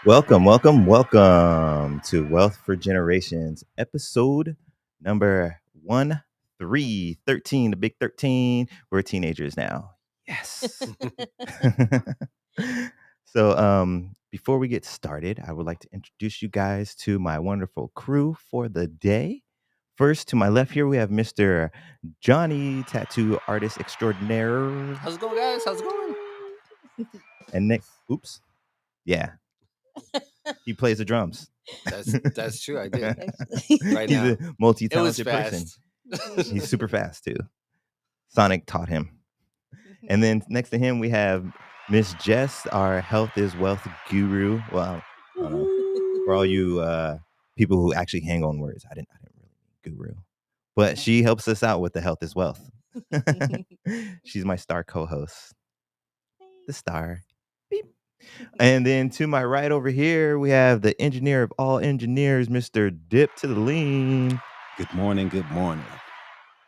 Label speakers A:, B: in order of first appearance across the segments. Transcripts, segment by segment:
A: Welcome to Wealth for Generations, episode number 13, the big 13. We're teenagers now. Yes. So, before we get started, I would like to introduce you guys to my wonderful crew for the day. First, to my left here, we have Mr. Johnny, tattoo artist extraordinaire.
B: How's it going, guys? How's it going?
A: And next, yeah, he plays the drums.
B: That's true. I did. Right
A: He's
B: now.
A: a multi-talented
B: It was
A: person.
B: fast.
A: He's super fast too. Sonic taught him. And then next to him, we have Miss Jess, our health is wealth guru. Well, I don't know. For all you people who actually hang on words, I didn't really guru, but she helps us out with the health is wealth. She's my star co-host, the star. Beep. And then to my right over here, we have the engineer of all engineers, Mr. Dip to the lean.
C: Good morning. Good morning.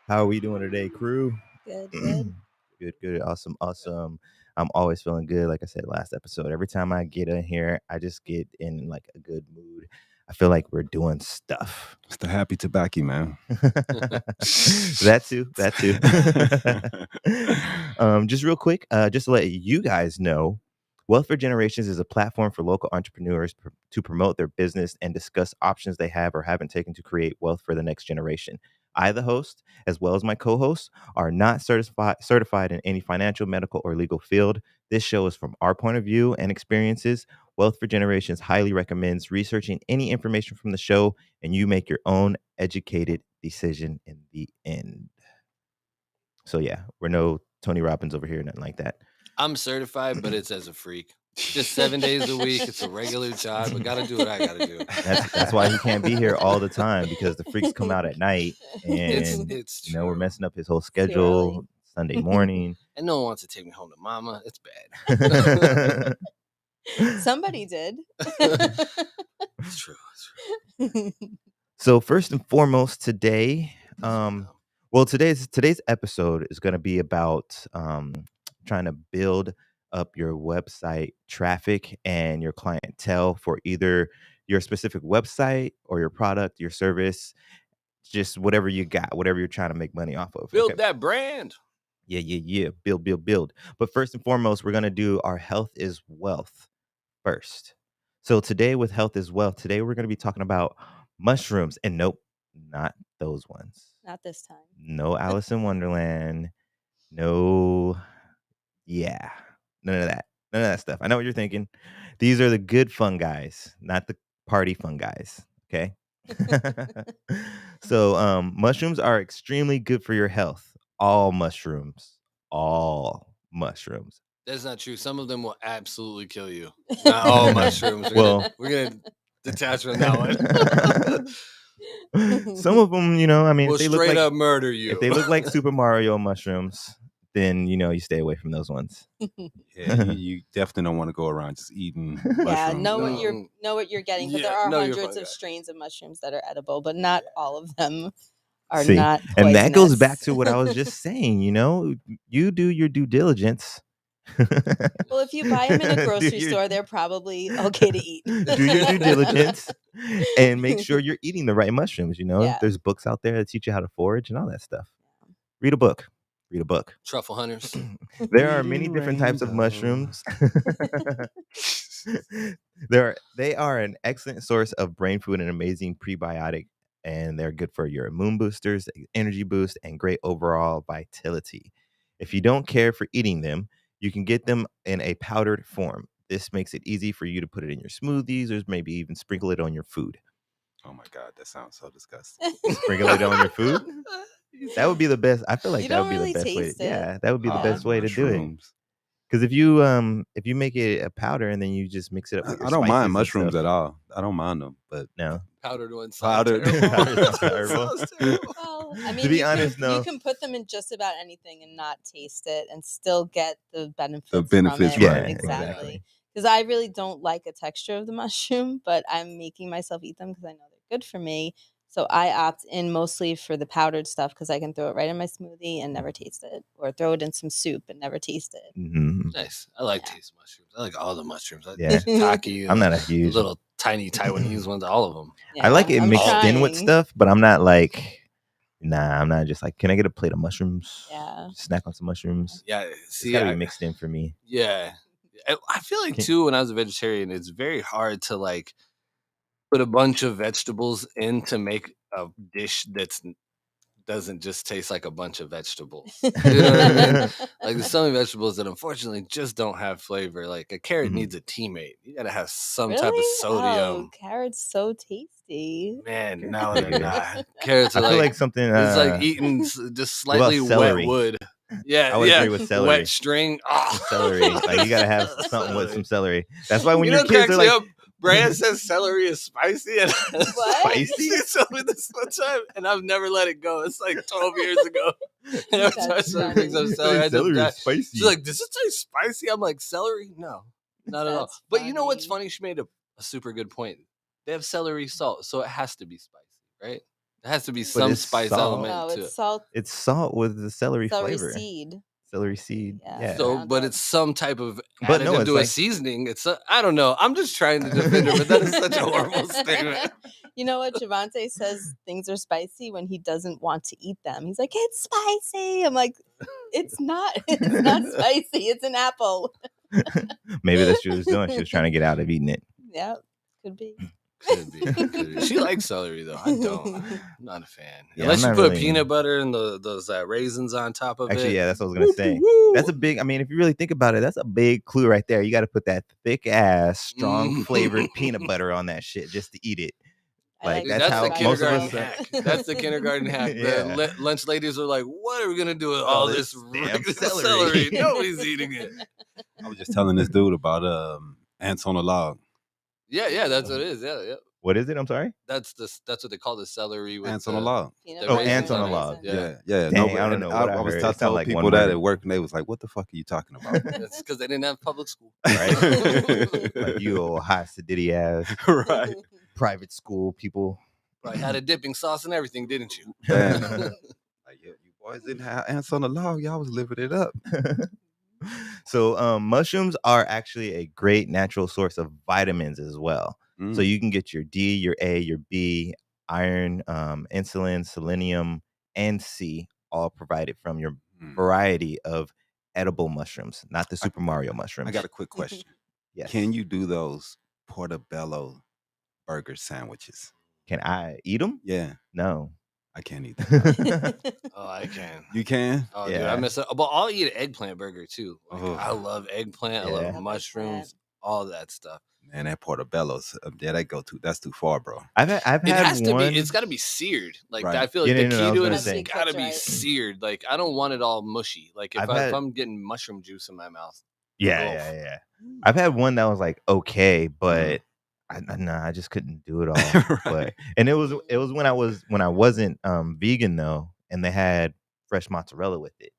A: How are we doing today, crew?
D: Good.
A: Good. Awesome. I'm always feeling good. Like I said last episode, every time I get in here, I just get in like a good mood. I feel like we're doing stuff.
C: It's the happy tobacco, man.
A: That too. Just real quick, just to let you guys know, Wealth for Generations is a platform for local entrepreneurs to promote their business and discuss options they have or haven't taken to create wealth for the next generation. I, the host, as well as my co-hosts, are not certified in any financial, medical, or legal field. This show is from our point of view and experiences. Wealth for Generations highly recommends researching any information from the show, and you make your own educated decision in the end. So yeah, we're no Tony Robbins over here, nothing like that.
B: I'm certified, but it's as a freak. Just 7 days a week. It's a regular job. I gotta do what I gotta do.
A: That's why he can't be here all the time, because the freaks come out at night, and
B: It's
A: we're
B: true.
A: messing up his whole schedule. Sunday morning.
B: And no one wants to take me home to mama. It's bad.
D: Somebody did.
B: It's true.
A: So first and foremost today, today's episode is going to be about trying to build up your website traffic and your clientele for either your specific website or your product, your service, just whatever you got, whatever you're trying to make money off of.
B: Build that brand.
A: Yeah. Build. But first and foremost, we're going to do our health is wealth first. So today with health is wealth, today we're going to be talking about mushrooms. And nope, not those ones.
D: Not this time.
A: No Alice in Wonderland. No. Yeah. None of that stuff. I know what you're thinking. These are the good fun guys, not the party fun guys. Okay. So mushrooms are extremely good for your health. All mushrooms.
B: That's not true. Some of them will absolutely kill you. Not all mushrooms. We're gonna detach from that
A: one. Some of them,
B: will
A: if they
B: straight
A: look
B: up murder you.
A: If they look like Super Mario mushrooms, then you stay away from those ones.
C: Yeah, you definitely don't want to go around just eating mushrooms.
D: Yeah, know what you're getting. But there are hundreds of strains of mushrooms that are edible, but not all of them are not poisonous.
A: And that goes back to what I was just saying. You do your due diligence.
D: Well, if you buy them in a grocery store, they're probably okay to eat.
A: Do your due diligence and make sure you're eating the right mushrooms. There's books out there that teach you how to forage and all that stuff. Read a book.
B: Truffle hunters.
A: There are many different types of mushrooms. They are an excellent source of brain food and amazing prebiotic, and they're good for your immune boosters, energy boost, and great overall vitality. If you don't care for eating them, you can get them in a powdered form. This makes it easy for you to put it in your smoothies or maybe even sprinkle it on your food.
C: Oh my God, that sounds so disgusting.
A: Sprinkle it on your food? That would be the best. I feel like that would be
D: really
A: the best way.
D: Yeah,
A: that would be the best way to do it. Because if you make it a powder and then you just mix it up with your
C: I don't mind mushrooms at all. I don't mind them, but
A: no.
B: Powdered ones.
A: Powdered.
D: Well,
A: to be honest,
D: you can put them in just about anything and not taste it and still get the benefits.
C: From it.
A: Yeah,
D: exactly. Because I really don't like the texture of the mushroom, but I'm making myself eat them because I know they're good for me. So I opt in mostly for the powdered stuff because I can throw it right in my smoothie and never taste it, or throw it in some soup and never taste it.
A: Mm-hmm.
B: Nice. I like taste mushrooms. I like all the mushrooms.
A: Yeah.
B: Shiitake,
A: I'm not a
B: the
A: huge.
B: little tiny Taiwanese ones. All of them.
A: I like it
D: I'm
A: mixed in with
D: trying.
A: stuff, but I'm not like. Nah, I'm not just like, can I get a plate of mushrooms?
D: Yeah.
A: Snack on some mushrooms.
B: Yeah.
A: It's
B: See,
A: gotta be mixed in for me.
B: Yeah. I feel like too, when I was a vegetarian, it's very hard to like put a bunch of vegetables in to make a dish doesn't just taste like a bunch of vegetables. You know what I mean? Like there's so many vegetables that unfortunately just don't have flavor. Like a carrot needs a teammate. You gotta have some type of sodium.
D: Oh, carrots so tasty.
B: Man, no, they're not. Carrots are
A: I feel like something.
B: it's like eating just slightly wet
A: celery?
B: wood. Yeah,
A: I would agree with celery.
B: Wet string. Oh.
A: Celery. Like you gotta have something with some celery. That's why when
B: you
A: your kids are like,
B: Brad says celery is spicy. And
D: What?
B: She told me this one time, and I've never let it go. It's like 12 years ago. And every time someone brings up celery,
A: celery is spicy.
B: She's like, "Does it taste spicy?" I'm like, "Celery? No, not at all." But you know what's funny? She made a super good point. They have celery salt, so it has to be spicy, right? It has to be some spice element to it.
D: It's salt.
A: It's salt with the celery flavor.
D: Seed.
A: Celery seed. Yeah.
B: So, but it's some type of additive to
A: like,
B: a seasoning. I don't know. I'm just trying to defend her, but that is such a horrible statement.
D: You know what? Javante says things are spicy when he doesn't want to eat them. He's like, "It's spicy." I'm like, "It's not. It's not spicy. It's an apple."
A: Maybe that's what she was doing. She was trying to get out of eating it.
D: Yeah, could be.
B: Could be. She likes celery though. I don't. I'm not a fan.
A: Yeah,
B: unless you
A: not
B: put
A: really
B: peanut butter and those raisins on top of it.
A: Actually, yeah, that's what I was gonna say. That's a big. I mean, if you really think about it, that's a big clue right there. You got to put that thick ass, strong flavored peanut butter on that shit just to eat it. Like
B: Dude,
A: that's how
B: the
A: most of
B: kindergarten
A: us.
B: hack. That's the kindergarten hack.
A: Yeah.
B: The lunch ladies are like, "What are we gonna do with all this
A: damn
B: celery? Nobody's eating it."
C: I was just telling this dude about ants on a log.
B: Yeah, that's what it is. Yeah.
A: What is it? I'm sorry.
B: That's what they call the celery with
C: Ants on a log.
A: Ants on a log.
C: Yeah.
A: Dang,
C: No,
A: I don't know. What
C: I was
A: heard.
C: telling
A: like
C: people that at work, and they was like, "What the fuck are you talking about?"
B: That's because they didn't have public school,
A: right? Like you old high sedity ass,
C: right?
A: Private school people.
B: Probably had a dipping sauce and everything, didn't you?
C: Like, you boys didn't have ants on the log. Y'all was living it up.
A: So mushrooms are actually a great natural source of vitamins as well. So you can get your D, your A, your B, iron, insulin, selenium, and C, all provided from your variety of edible mushrooms, not the Super Mario mushrooms.
C: I got a quick question.
A: Yes.
C: Can you do those portobello burger sandwiches?
A: Can I eat them?
C: Yeah.
A: No.
C: I can't eat that.
B: Oh, I can.
C: You can?
B: Oh,
A: yeah.
B: Dude, I miss it. But I'll eat an eggplant burger too. Like,
C: Oh.
B: I love eggplant. I love mushrooms. All that stuff.
C: Man, that portobello's that's too far, bro.
A: I've had one.
B: It's got to be seared. Like
C: Right.
B: I feel like the key to it is
A: say.
B: it's got to be seared. Like I don't want it all mushy. Like if I'm getting mushroom juice in my mouth.
A: Yeah. I've had one that was like okay, but I just couldn't do it all.
C: Right.
A: But and it was when I wasn't vegan though, and they had fresh mozzarella with it.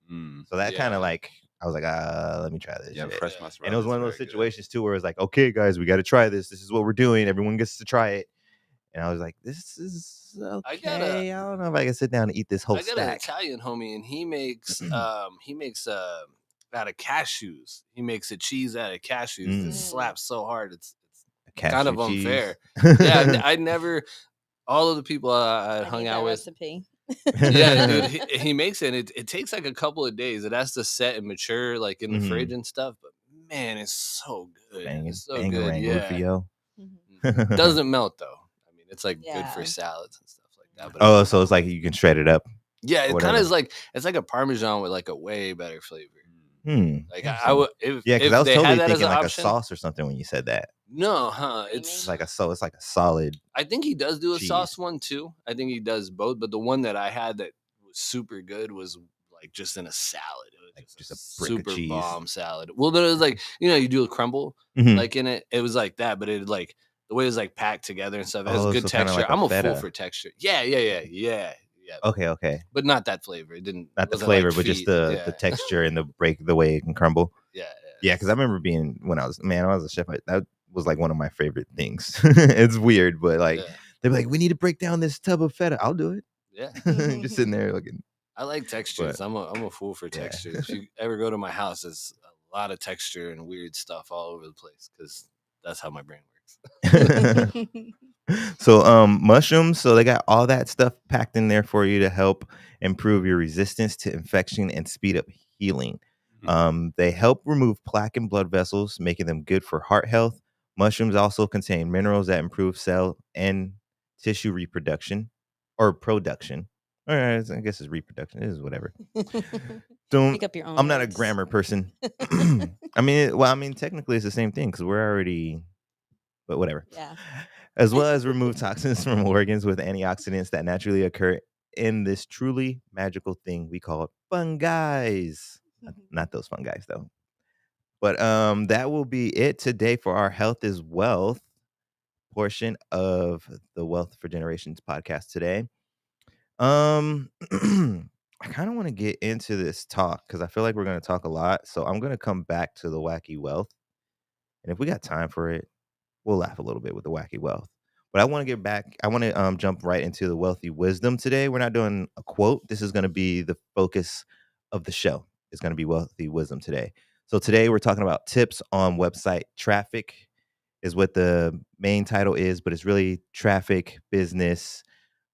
A: So that kind of like I was like, let me try this.
C: Yeah,
A: shit.
C: fresh mozzarella.
A: And it was one of those situations too where it's like, okay, guys, we got to try this. This is what we're doing. Everyone gets to try it. And I was like, this is okay. I don't know if I can sit down and eat this whole stack.
B: I got an Italian homie, and he makes out of cashews. He makes a cheese out of cashews that slaps so hard it's kind of unfair. Yeah, I never. All of the people I hung out with.
D: Recipe.
B: Yeah, dude, he makes it. It takes like a couple of days. It has to set and mature like in the fridge and stuff. But man, it's so good. It's so good. Yeah. Doesn't melt though. I mean, it's like good for salads and stuff like that. But
A: so it's like you can shred it up.
B: Yeah, it kind of is like it's like a Parmesan with like a way better flavor. Like I would,
A: because I was totally thinking like a sauce or something when you said that.
B: No, It's
A: like a solid.
B: I think he does do a sauce one too. I think he does both, but the one that I had that was super good was like just in a salad. It was like just a brick super of cheese. Bomb salad. Well, but it was like you do a crumble like in it. It was like that, but it like the way it was like packed together and stuff. It has good texture. Like I'm a fool for texture. Yeah.
A: Okay.
B: But not that flavor. It didn't.
A: Not the flavor, but just the texture and the way it can crumble. Yeah. Because I remember being when I was a chef. That was like one of my favorite things. It's weird, but like They're like, we need to break down this tub of feta. I'll do it.
B: Yeah.
A: Just sitting there looking.
B: I like textures.
A: But-
B: I'm a fool for
A: Yeah.
B: textures. If you ever go to my house, there's a lot of texture and weird stuff all over the place because that's how my brain works.
A: So mushrooms, so they got all that stuff packed in there for you to help improve your resistance to infection and speed up healing. They help remove plaque in blood vessels, making them good for heart health. Mushrooms also contain minerals that improve cell and tissue reproduction or production. All right, I guess it's reproduction. It is whatever. Don't.
D: Make up your own
A: I'm not a
D: words.
A: grammar person. I mean, technically it's the same thing because we're already, but whatever.
D: Yeah.
A: As well as remove toxins from organs with antioxidants that naturally occur in this truly magical thing we call fungi. Not those fungi though. But that will be it today for our Health is Wealth portion of the Wealth for Generations podcast today. I kind of want to get into this talk because I feel like we're going to talk a lot. So I'm going to come back to the wacky wealth. And if we got time for it, we'll laugh a little bit with the wacky wealth. But I want to get back. I want to jump right into the wealthy wisdom today. We're not doing a quote. This is going to be the focus of the show. It's going to be wealthy wisdom today. So today we're talking about tips on website traffic is what the main title is, but it's really traffic, business.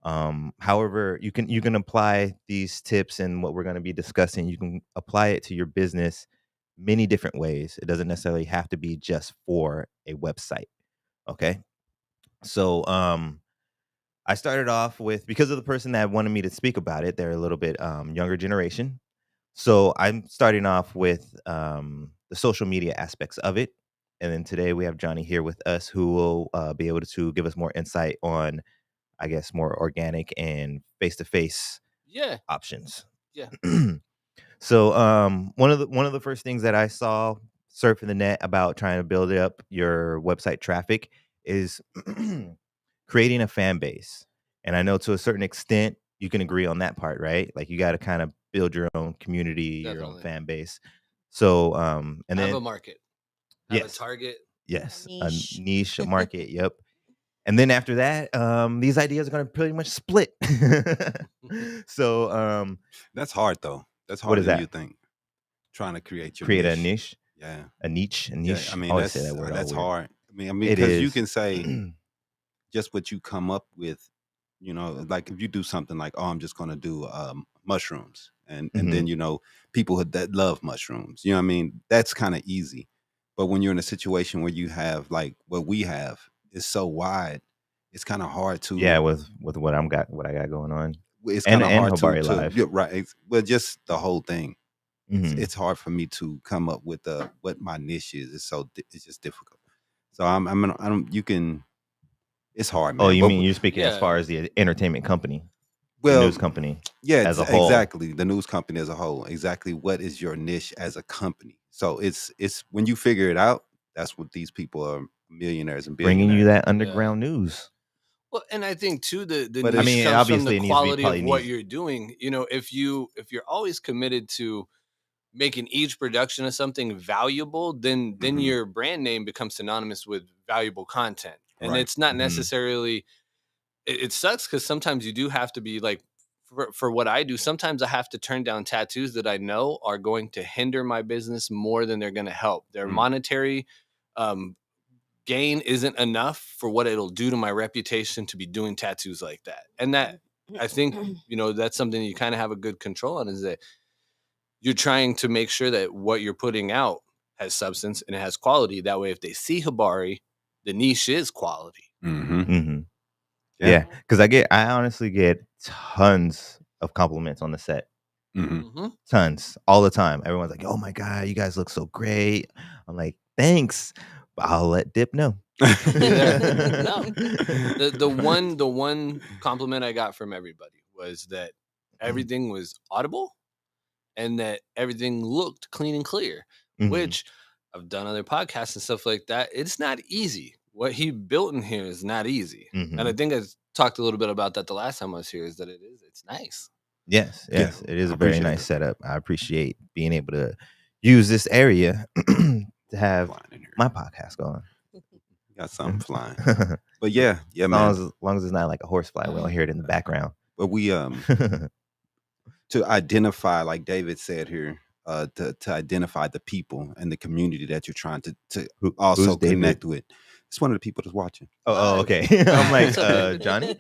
A: However, you can apply these tips and what we're going to be discussing. You can apply it to your business many different ways. It doesn't necessarily have to be just for a website. Okay. So I started off with, because of the person that wanted me to speak about it, they're a little bit younger generation. So I'm starting off with the social media aspects of it. And then today we have Johnny here with us who will be able to give us more insight on, I guess, more organic and face-to-face
B: Yeah.
A: options.
B: Yeah.
A: So one of the first things that I saw surfing the net about trying to build up your website traffic is creating a fan base. And I know to a certain extent you can agree on that part, right? Like you got to kind of build your own community, your own
B: Definitely.
A: fan base. So and
B: Have
A: then
B: a market. Have
A: yes,
B: a target.
A: yes,
D: A niche.
A: a niche market. Yep. And then after that, these ideas are going to pretty much split. So
C: That's hard though. That's
A: What
C: harder
A: is
C: than
A: that?
C: you think. Trying to create your
A: create a
C: niche.
A: niche,
C: Yeah.
A: a niche, a
C: Yeah.
A: niche.
C: I mean,
A: always
C: that's
A: say that word. all
C: that's
A: weird.
C: hard. I mean,
A: It
C: because you
A: is.
C: can say just what you come up with, like if you do something like, oh, I'm just going to do mushrooms. And then, people that love mushrooms, you know what I mean? That's kind of easy. But when you're in a situation where you have like what we have is so wide, it's kind of hard to,
A: Yeah, with what what I got going on,
C: it's
A: and
C: kind of hard
A: Habari
C: to,
A: Live.
C: yeah, right. Well, just the whole thing.
A: Mhm.
C: It's hard for me to come up with what my niche is. It's just difficult. So I don't, you can, it's hard, man.
A: Oh, you
C: But
A: mean you're speaking as
B: Yeah.
A: far as the entertainment company, the
C: well,
A: news company
C: yeah,
A: as a whole?
C: exactly. The news company as a whole. Exactly. What is your niche as a company? So it's when you figure it out, that's what these people are millionaires and
A: Bringing
C: billionaires.
A: you that underground news.
B: Well, and I think too the
C: But
B: niche
C: it's-
B: comes from
A: obviously
B: the
A: it needs to be
B: quality of
A: probably
B: what
A: niche.
B: you're doing. If you're always committed to making each production of something valuable, then
C: Mhm.
B: your brand name becomes synonymous with valuable content. And
C: Right.
B: it's not
A: Mhm.
B: necessarily it sucks because sometimes you do have to be like for what I do, sometimes I have to turn down tattoos that I know are going to hinder my business more than they're going to help. Their monetary gain isn't enough for what it'll do to my reputation to be doing tattoos like that. And that I think, that's something you kind of have a good control on, is that you're trying to make sure that what you're putting out has substance and it has quality. That way, if they see Habari, the niche is quality.
C: Mm-hmm.
A: Mm-hmm.
C: Yeah.
A: Yeah, because I honestly get tons of compliments on the set.
C: Mm-hmm.
A: Tons, all the time. Everyone's like, "Oh my god, you guys look so great." I'm like, "Thanks," but I'll let Dip know.
B: No. The one compliment I got from everybody was that everything was audible and that everything looked clean and clear,
A: Mhm.
B: which I've done other podcasts and stuff like that. It's not easy. What he built in here is not easy.
A: Mhm.
B: And I think I talked a little bit about that the last time I was here, is that it's nice.
A: Yes,
C: Yeah,
A: yes, it is
C: I
A: a very
C: appreciate
A: nice
C: that.
A: setup. I appreciate being able to use this area to have
C: Flying in here.
A: my podcast going.
C: You got something flying. But yeah, man.
A: As long as it's not like a horsefly, we don't hear it in the background.
C: But we to identify, like David said here, to identify the people and the community that you're trying to also connect with. It's one of the people that's watching.
A: Oh, okay. I'm like, Johnny.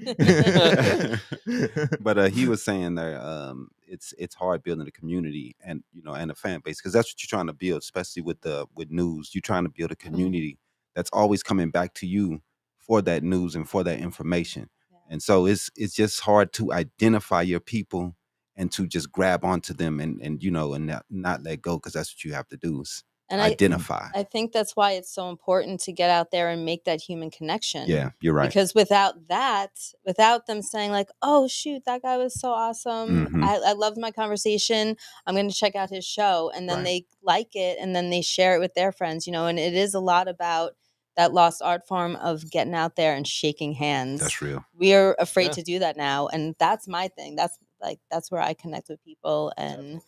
C: But he was saying there, it's hard building a community and and a fan base, because that's what you're trying to build, especially with news. You're trying to build a community that's always coming back to you for that news and for that information. And so it's just hard to identify your people and to just grab onto them and not let go, because that's what you have to do is identify.
D: I think that's why it's so important to get out there and make that human connection.
C: Yeah, you're right.
D: Because without them saying like, oh shoot, that guy was so awesome. I loved my conversation. I'm going to check out his show. And then they like it and then they share it with their friends, and it is a lot about that lost art form of getting out there and shaking hands.
C: That's real.
D: We are afraid to do that now. And that's my thing. That's where I connect with people. And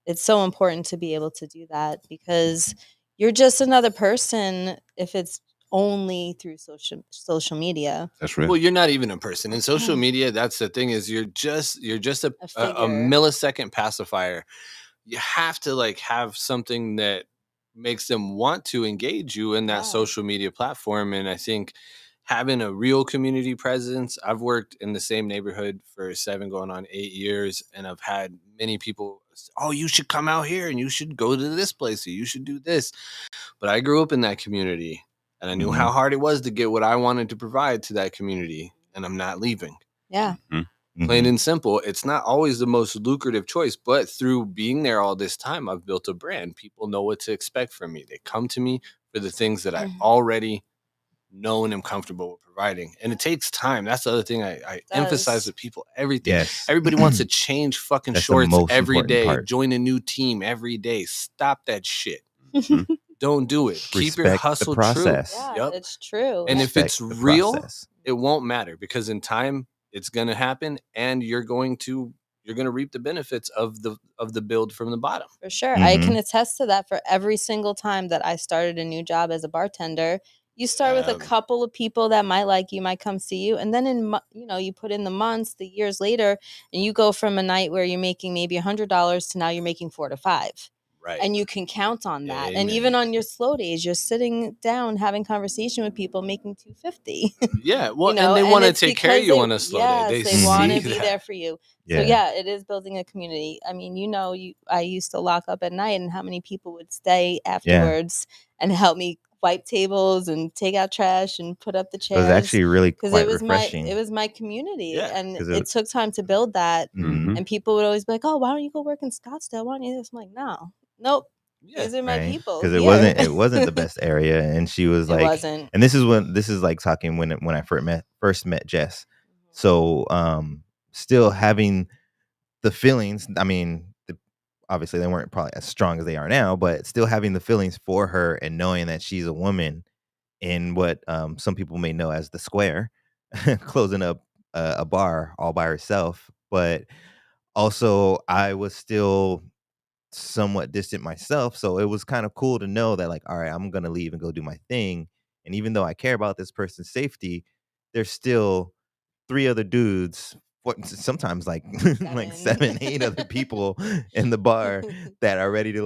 D: it's so important to be able to do that, because you're just another person if it's only through social media.
C: That's real.
B: Well, you're not even a person in social media. That's the thing, is you're just a millisecond pacifier. You have to have something that makes them want to engage you in that social media platform. And I think having a real community presence, I've worked in the same neighborhood for 7 going on 8 years, and I've had many people, oh, you should come out here and you should go to this place or you should do this. But I grew up in that community and I knew how hard it was to get what I wanted to provide to that community, and I'm not leaving.
D: Yeah.
B: Plain and simple. It's not always the most lucrative choice, but through being there all this time, I've built a brand. People know what to expect from me. They come to me for the things that I already know and am comfortable with providing. And it takes time. That's the other thing I emphasize with people. Everything.
A: Yes.
B: Everybody wants to change fucking shorts every day, join a new team every day. Stop that shit. Don't do it. Keep your hustle true.
D: Yeah, it's true.
B: And if it's real, it won't matter, because in time it's going to happen, and you're going to reap the benefits of the build from the bottom.
D: For sure. I can attest to that. For every single time that I started a new job as a bartender, you start with a couple of people that might like you, might come see you, and then you put in the months, the years later, and you go from a night where you're making maybe $100 to now you're making $4 to $5.
B: Right.
D: And you can count on that. And even on your slow days, you're sitting down having conversation with people making $250.
B: Yeah. Well, and they want to take care of you on a slow day.
D: They want to be there for you. Yeah. So yeah, it is building a community. I mean, I used to lock up at night, and how many people would stay afterwards and help me wipe tables and take out trash and put up the chairs.
A: It was actually really quite refreshing.
D: It was my community, and it took time to build that. And people would always be like, "Oh, why don't you go work in Scottsdale? Why don't you do this?" I'm like, "No, nope. These are my people."
A: Because it wasn't the best area, and she was like,
D: wasn't.
A: And this is like talking when I first met Jess. So still having the feelings. I mean, obviously they weren't probably as strong as they are now, but still having the feelings for her and knowing that she's a woman in what some people may know as the square, closing up a bar all by herself. But also I was still somewhat distant myself, so it was kind of cool to know that, like, all right, I'm gonna leave and go do my thing, and even though I care about this person's safety, there's still 3 other dudes, sometimes like 7, 8 other people in the bar that are ready to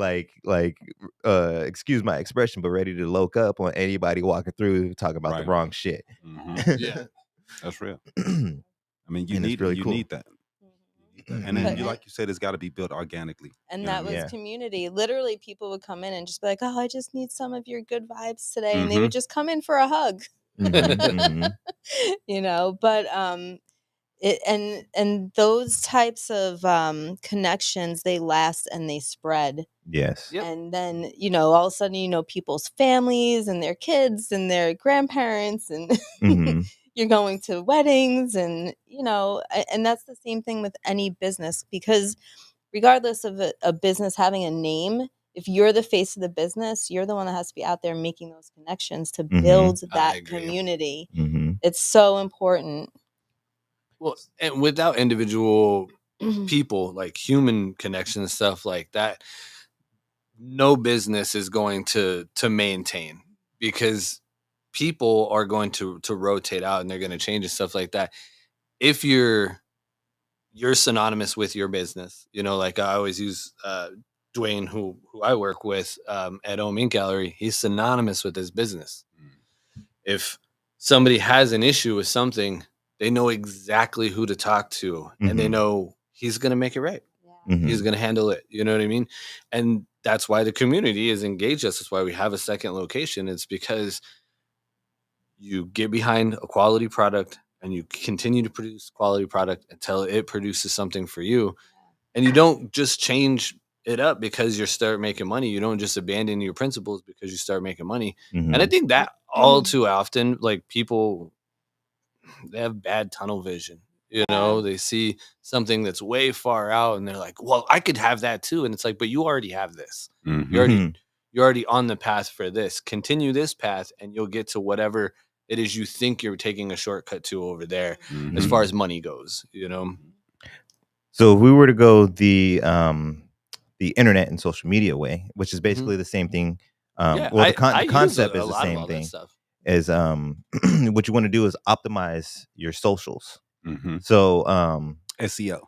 A: excuse my expression, but ready to loke up on anybody walking through talking about the wrong shit.
C: Yeah, that's real. I mean, you need that. And then, like you said, it's got to be built organically.
D: And that was community. Literally, people would come in and just be like, "Oh, I just need some of your good vibes today," and they would just come in for a hug. But and those types of connections, they last and they spread.
A: Yes.
D: Yep. And then all of a sudden people's families and their kids and their grandparents, and you're going to weddings, and and that's the same thing with any business, because regardless of a business having a name, if you're the face of the business, you're the one that has to be out there making those connections to build that community. It's so important.
B: Well, and without individual people, like human connection and stuff like that, no business is going to maintain, because people are going to rotate out and they're going to change and stuff like that. If you're synonymous with your business, like I always use Dwayne, who I work with at Home Ink Gallery. He's synonymous with his business. If somebody has an issue with something, they know exactly who to talk to, and they know he's going to make it right. He's going to handle it. You know what I mean? And that's why the community is engaged us. That's why we have a second location. It's because you get behind a quality product and you continue to produce quality product until it produces something for you. And you don't just change it up because you start making money. You don't just abandon your principles because you start making money. And I think that all too often, like, people, they have bad tunnel vision. They see something that's way far out and they're like, well, I could have that too. And it's like, but you already have this. You're already on the path for this. Continue this path and you'll get to whatever it is you think you're taking a shortcut to over there as far as money goes,
A: So if we were to go the internet and social media way, which is basically the same thing. The concept is the same thing. Is what you want to do is optimize your socials. So
C: SEO.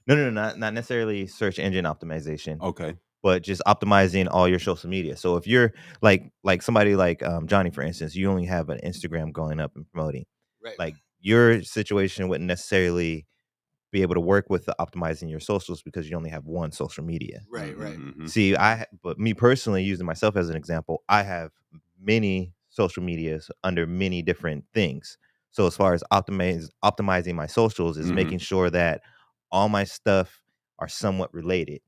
A: No, not necessarily search engine optimization.
C: Okay.
A: But just optimizing all your social media. So if you're like somebody like Johnny, for instance, you only have an Instagram going up and promoting.
B: Right.
A: Like, your situation wouldn't necessarily be able to work with the optimizing your socials because you only have one social media.
B: Right.
A: See, but me personally, using myself as an example, I have many social medias under many different things. So as far as optimizing my socials is making sure that all my stuff are somewhat related.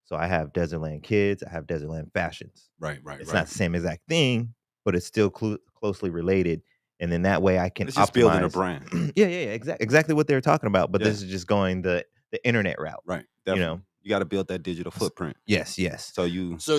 A: So I have Desertland Kids, I have Desertland Fashions.
C: Right.
A: It's not the same exact thing, but it's still closely related. And then that way I can
C: it's just building a brand.
A: Yeah. Exactly what they were talking about. But this is just going the internet route.
C: Right. Definitely. You got to build that digital footprint.
A: Yes.
B: So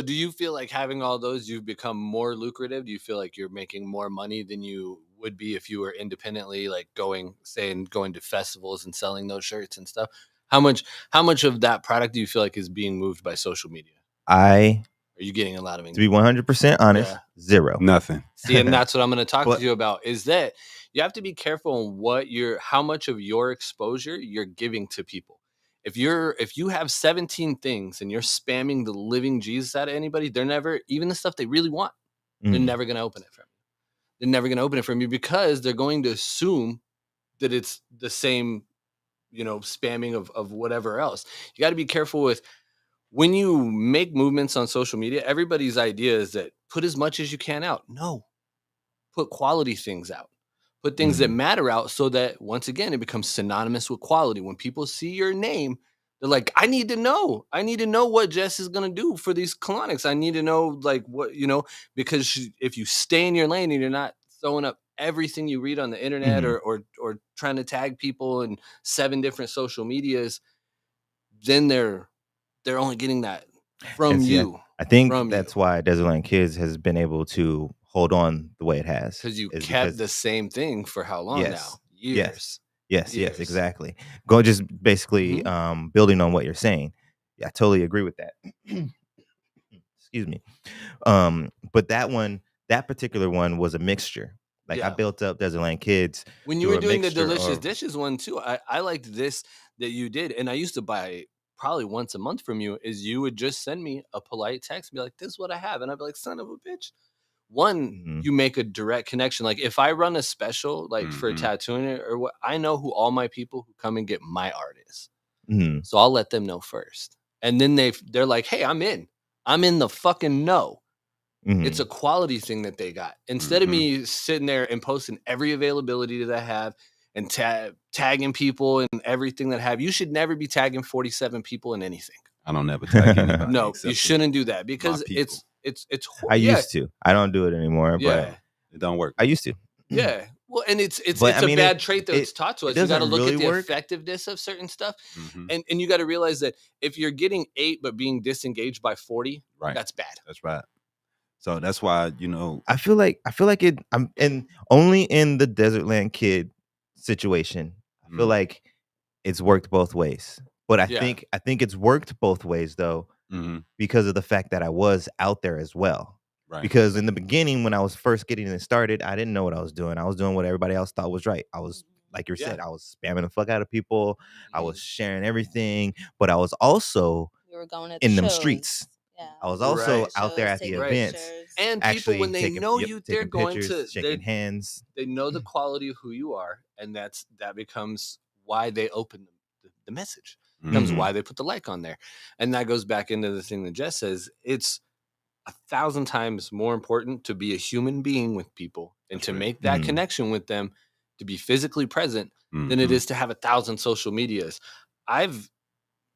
B: do you feel like having all those, you've become more lucrative? Do you feel like you're making more money than you would be if you were independently, like going to festivals and selling those shirts and stuff? How much of that product do you feel like is being moved by social media? Are you getting a lot of
A: income? To be 100% honest, zero.
C: Nothing.
B: See, and that's what I'm going to talk to you about, is that you have to be careful on how much of your exposure you're giving to people. If you have 17 things and you're spamming the living Jesus out of anybody, they're never, even the stuff they really want, they're never going to open it from you. They're never going to open it from you because they're going to assume that it's the same, spamming of whatever else. You got to be careful with, when you make movements on social media, everybody's idea is that put as much as you can out. No, put quality things out. Put things that matter out so that, once again, it becomes synonymous with quality. When people see your name, they're like, I need to know what Jess is going to do for these colonics. I need to know, like, what, because if you stay in your lane and you're not throwing up everything you read on the internet or trying to tag people in 7 different social medias, then they're only getting that from you.
A: I think that's why Desertland Kids has been able to hold on the way it has.
B: Because you kept the same thing for how long now? Years.
A: Yes, exactly. Just basically building on what you're saying. Yeah, I totally agree with that. Excuse me. But that particular one was a mixture. Like, I built up Desertland Kids.
B: When you were doing the Delicious Dishes one too, I liked this that you did. And I used to buy probably once a month from you, is you would just send me a polite text and be like, this is what I have. And I'd be like, son of a bitch. You make a direct connection. Like, if I run a special, like for tattooing or what, I know who all my people who come and get my art is. So I'll let them know first. And then they're like, hey, I'm in the fucking know. It's a quality thing that they got. Instead of me sitting there and posting every availability that I have and tagging people and everything that I have, you should never be tagging 47 people in anything.
C: I don't never tag anybody.
B: No, you shouldn't do that because it's
A: I used to. I don't do it anymore, but
C: it don't work.
A: I used to.
B: Yeah. Well, and it's a bad trait that's taught to us. You got to look at the effectiveness of certain stuff. And you got to realize that if you're getting 8 but being disengaged by 40, that's bad.
C: That's right. So that's why,
A: I feel like it. And only in the Desertland Kid situation, I feel like it's worked both ways. But I think it's worked both ways though, because of the fact that I was out there as well.
C: Right.
A: Because in the beginning, when I was first getting it started, I didn't know what I was doing. I was doing what everybody else thought was right. I was, like you said, I was spamming the fuck out of people. I was sharing everything, but I was also
D: We were going
A: in them streets.
D: Yeah.
A: I was also
B: Right.
A: out there at the
D: taking
A: events,
D: pictures.
B: And people,
A: actually
B: when they know you, they're
A: taking
B: going
A: pictures,
B: to
A: shaking hands.
B: they know the quality of who you are, and that becomes why they open the message. Becomes why they put the like on there, and that goes back into the thing that Jess says. It's 1,000 times more important to be a human being with people and to make that connection with them, to be physically present, than it is to have 1,000 social medias.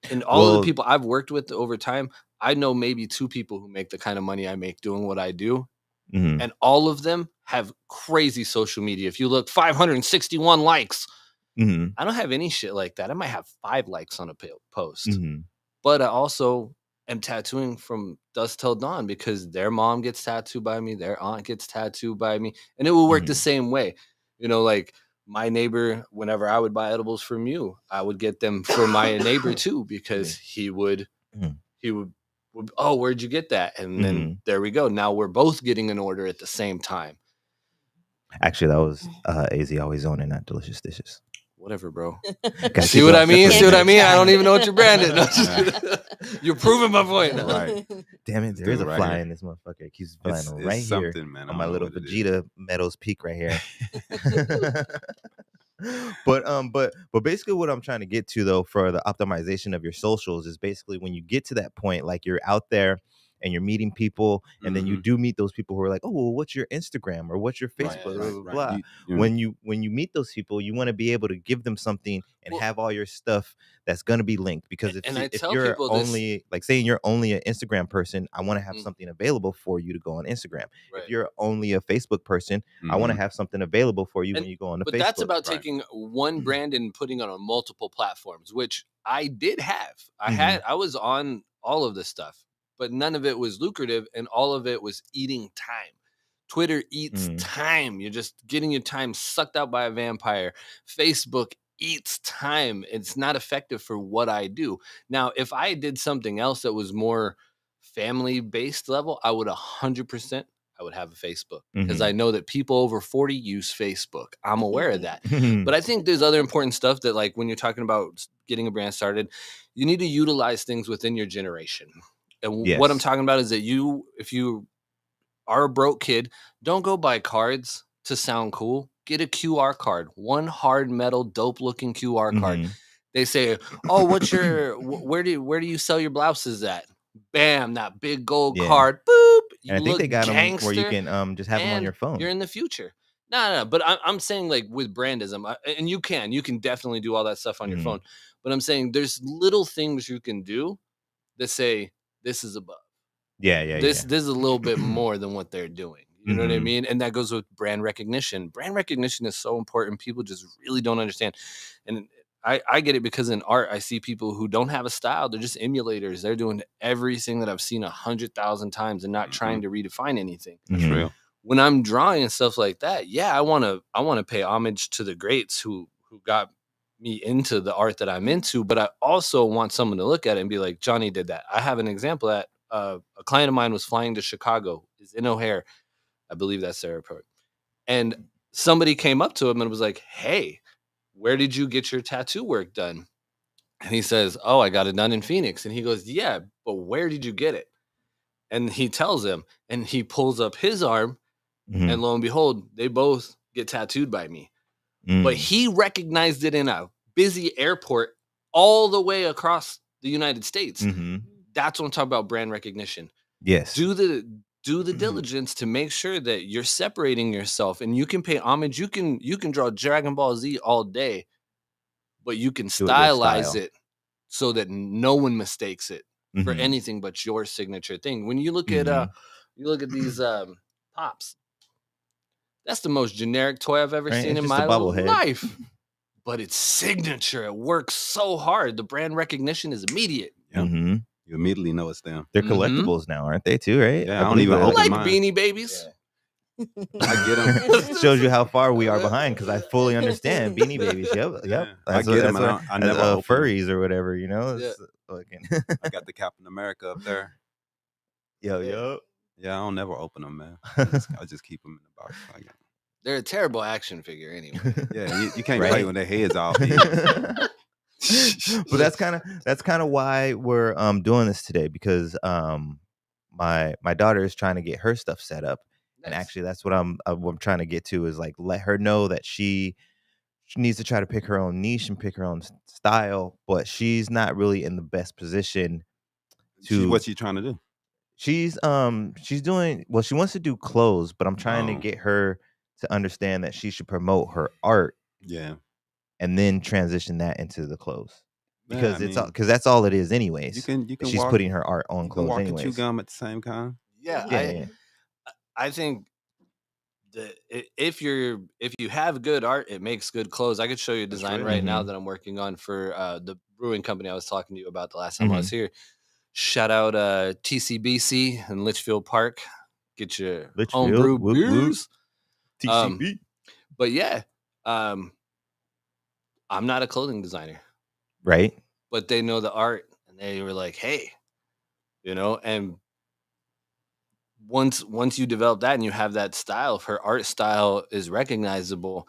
B: In all of the people I've worked with over time, I know maybe 2 people who make the kind of money I make doing what I do. And all of them have crazy social media. If you look, 561 likes. I don't have any shit like that. I might have 5 likes on a post. But I also am tattooing from dusk till dawn because their mom gets tattooed by me, their aunt gets tattooed by me, and it will work the same way. You know, like my neighbor, whenever I would buy edibles from you, I would get them for my neighbor too, because he would, oh, where'd you get that? And then there we go. Now we're both getting an order at the same time.
A: Actually, that was AZ Always On and not Delicious Dishes.
B: Whatever, bro.
A: See what I mean?
B: See what I mean? I don't even know what you're branded. No, you're proving my point.
C: Right.
A: Damn it, there is a fly in this motherfucker. It keeps flying right here
C: man.
A: on my little Vegeta Meadows peak right here. But basically what I'm trying to get to though for the optimization of your socials is basically when you get to that point, like you're out there and you're meeting people, and then you do meet those people who are like, oh, well, what's your Instagram or what's your Facebook, blah, blah, blah. When you meet those people, you want to be able to give them something and have all your stuff that's going to be linked, because if you're only like saying you're only an Instagram person, I want to have something available for you to go on Instagram. If you're only a Facebook person, I want to have something available for you when you go on the Facebook.
B: But that's about taking one brand and putting it on multiple platforms, which I did have. I was on all of this stuff, but none of it was lucrative, and all of it was eating time. Twitter eats time. You're just getting your time sucked out by a vampire. Facebook eats time. It's not effective for what I do. Now, if I did something else that was more family-based level, I would 100%, I would have a Facebook, because I know that people over 40 use Facebook. I'm aware of that. But I think there's other important stuff that, like when you're talking about getting a brand started, you need to utilize things within your generation. And what I'm talking about is that if you are a broke kid, don't go buy cards to sound cool. Get a QR card, one hard metal, dope looking QR card. They say, oh, what's your, where do you sell your blouses at? Bam, that big gold card. Boop.
A: And I think they got them where you can just have them on your phone.
B: You're in the future. No. But I'm saying, like with brandism, and you can definitely do all that stuff on your phone. But I'm saying there's little things you can do that say, this is above. This is a little bit more than what they're doing. You know what I mean? And that goes with brand recognition. Brand recognition is so important. People just really don't understand. And I get it, because in art, I see people who don't have a style. They're just emulators. They're doing everything that I've seen 100,000 times and not trying to redefine anything.
C: That's real.
B: When I'm drawing and stuff like that, I want to pay homage to the greats who got me into the art that I'm into. But I also want someone to look at it and be like, Johnny did that. I have an example that a client of mine was flying to Chicago, is in O'Hare. I believe that's their airport. And somebody came up to him and was like, hey, where did you get your tattoo work done? And he says, oh, I got it done in Phoenix. And he goes, yeah, but where did you get it? And he tells him, and he pulls up his arm, and lo and behold, they both get tattooed by me. But he recognized it in a busy airport all the way across the United States. That's what I'm talking about, brand recognition.
A: Yes.
B: Do the diligence to make sure that you're separating yourself, and you can pay homage. You can draw Dragon Ball Z all day, but you can stylize it so that no one mistakes it for anything but your signature thing. When you look at these pops, that's the most generic toy I've ever seen in my life. But it's signature. It works so hard. The brand recognition is immediate.
C: You immediately know it's them.
A: They're collectibles now, aren't they too, right?
C: Yeah, I don't even open
B: like
C: mine.
B: Beanie Babies.
C: I get them.
A: Shows you how far we are behind, because I fully understand Beanie Babies. Yep.
C: Yeah. I get them. I never open
A: furries or whatever, you know.
C: I got the Captain America up there.
A: Yo.
C: Yeah, I don't never open them, man. I just keep them in the box.
B: They're a terrible action figure anyway.
C: Yeah, you can't
A: Right?
C: fight when their heads all big.
A: But that's kind of why we're doing this today, because my daughter is trying to get her stuff set up. And
B: Nice.
A: actually that's what I'm trying to get to, is like let her know that she needs to try to pick her own niche and pick her own style, but she's not really in the best position to.
C: What's she trying to do?
A: She's doing well. She wants to do clothes, but I'm trying to
C: Oh.
A: get her to understand that she should promote her art,
C: Yeah,
A: and then transition that into the clothes,
C: yeah,
A: because because that's all it is anyways.
C: you can
A: She's
C: walk,
A: putting her art on
C: you can
A: clothes
C: walk and chew
A: anyways.
C: gum at the same time.
B: Yeah,
A: Yeah.
B: I think that if you have good art, it makes good clothes. I could show you a design right now that I'm working on for the brewing company I was talking to you about the last time I was here. Shout out TCBC in Litchfield Park. Get your homebrew beers.
A: TCB.
B: But yeah, I'm not a clothing designer,
A: Right.
B: but they know the art, and they were like, "Hey, and once you develop that and you have that style, if her art style is recognizable,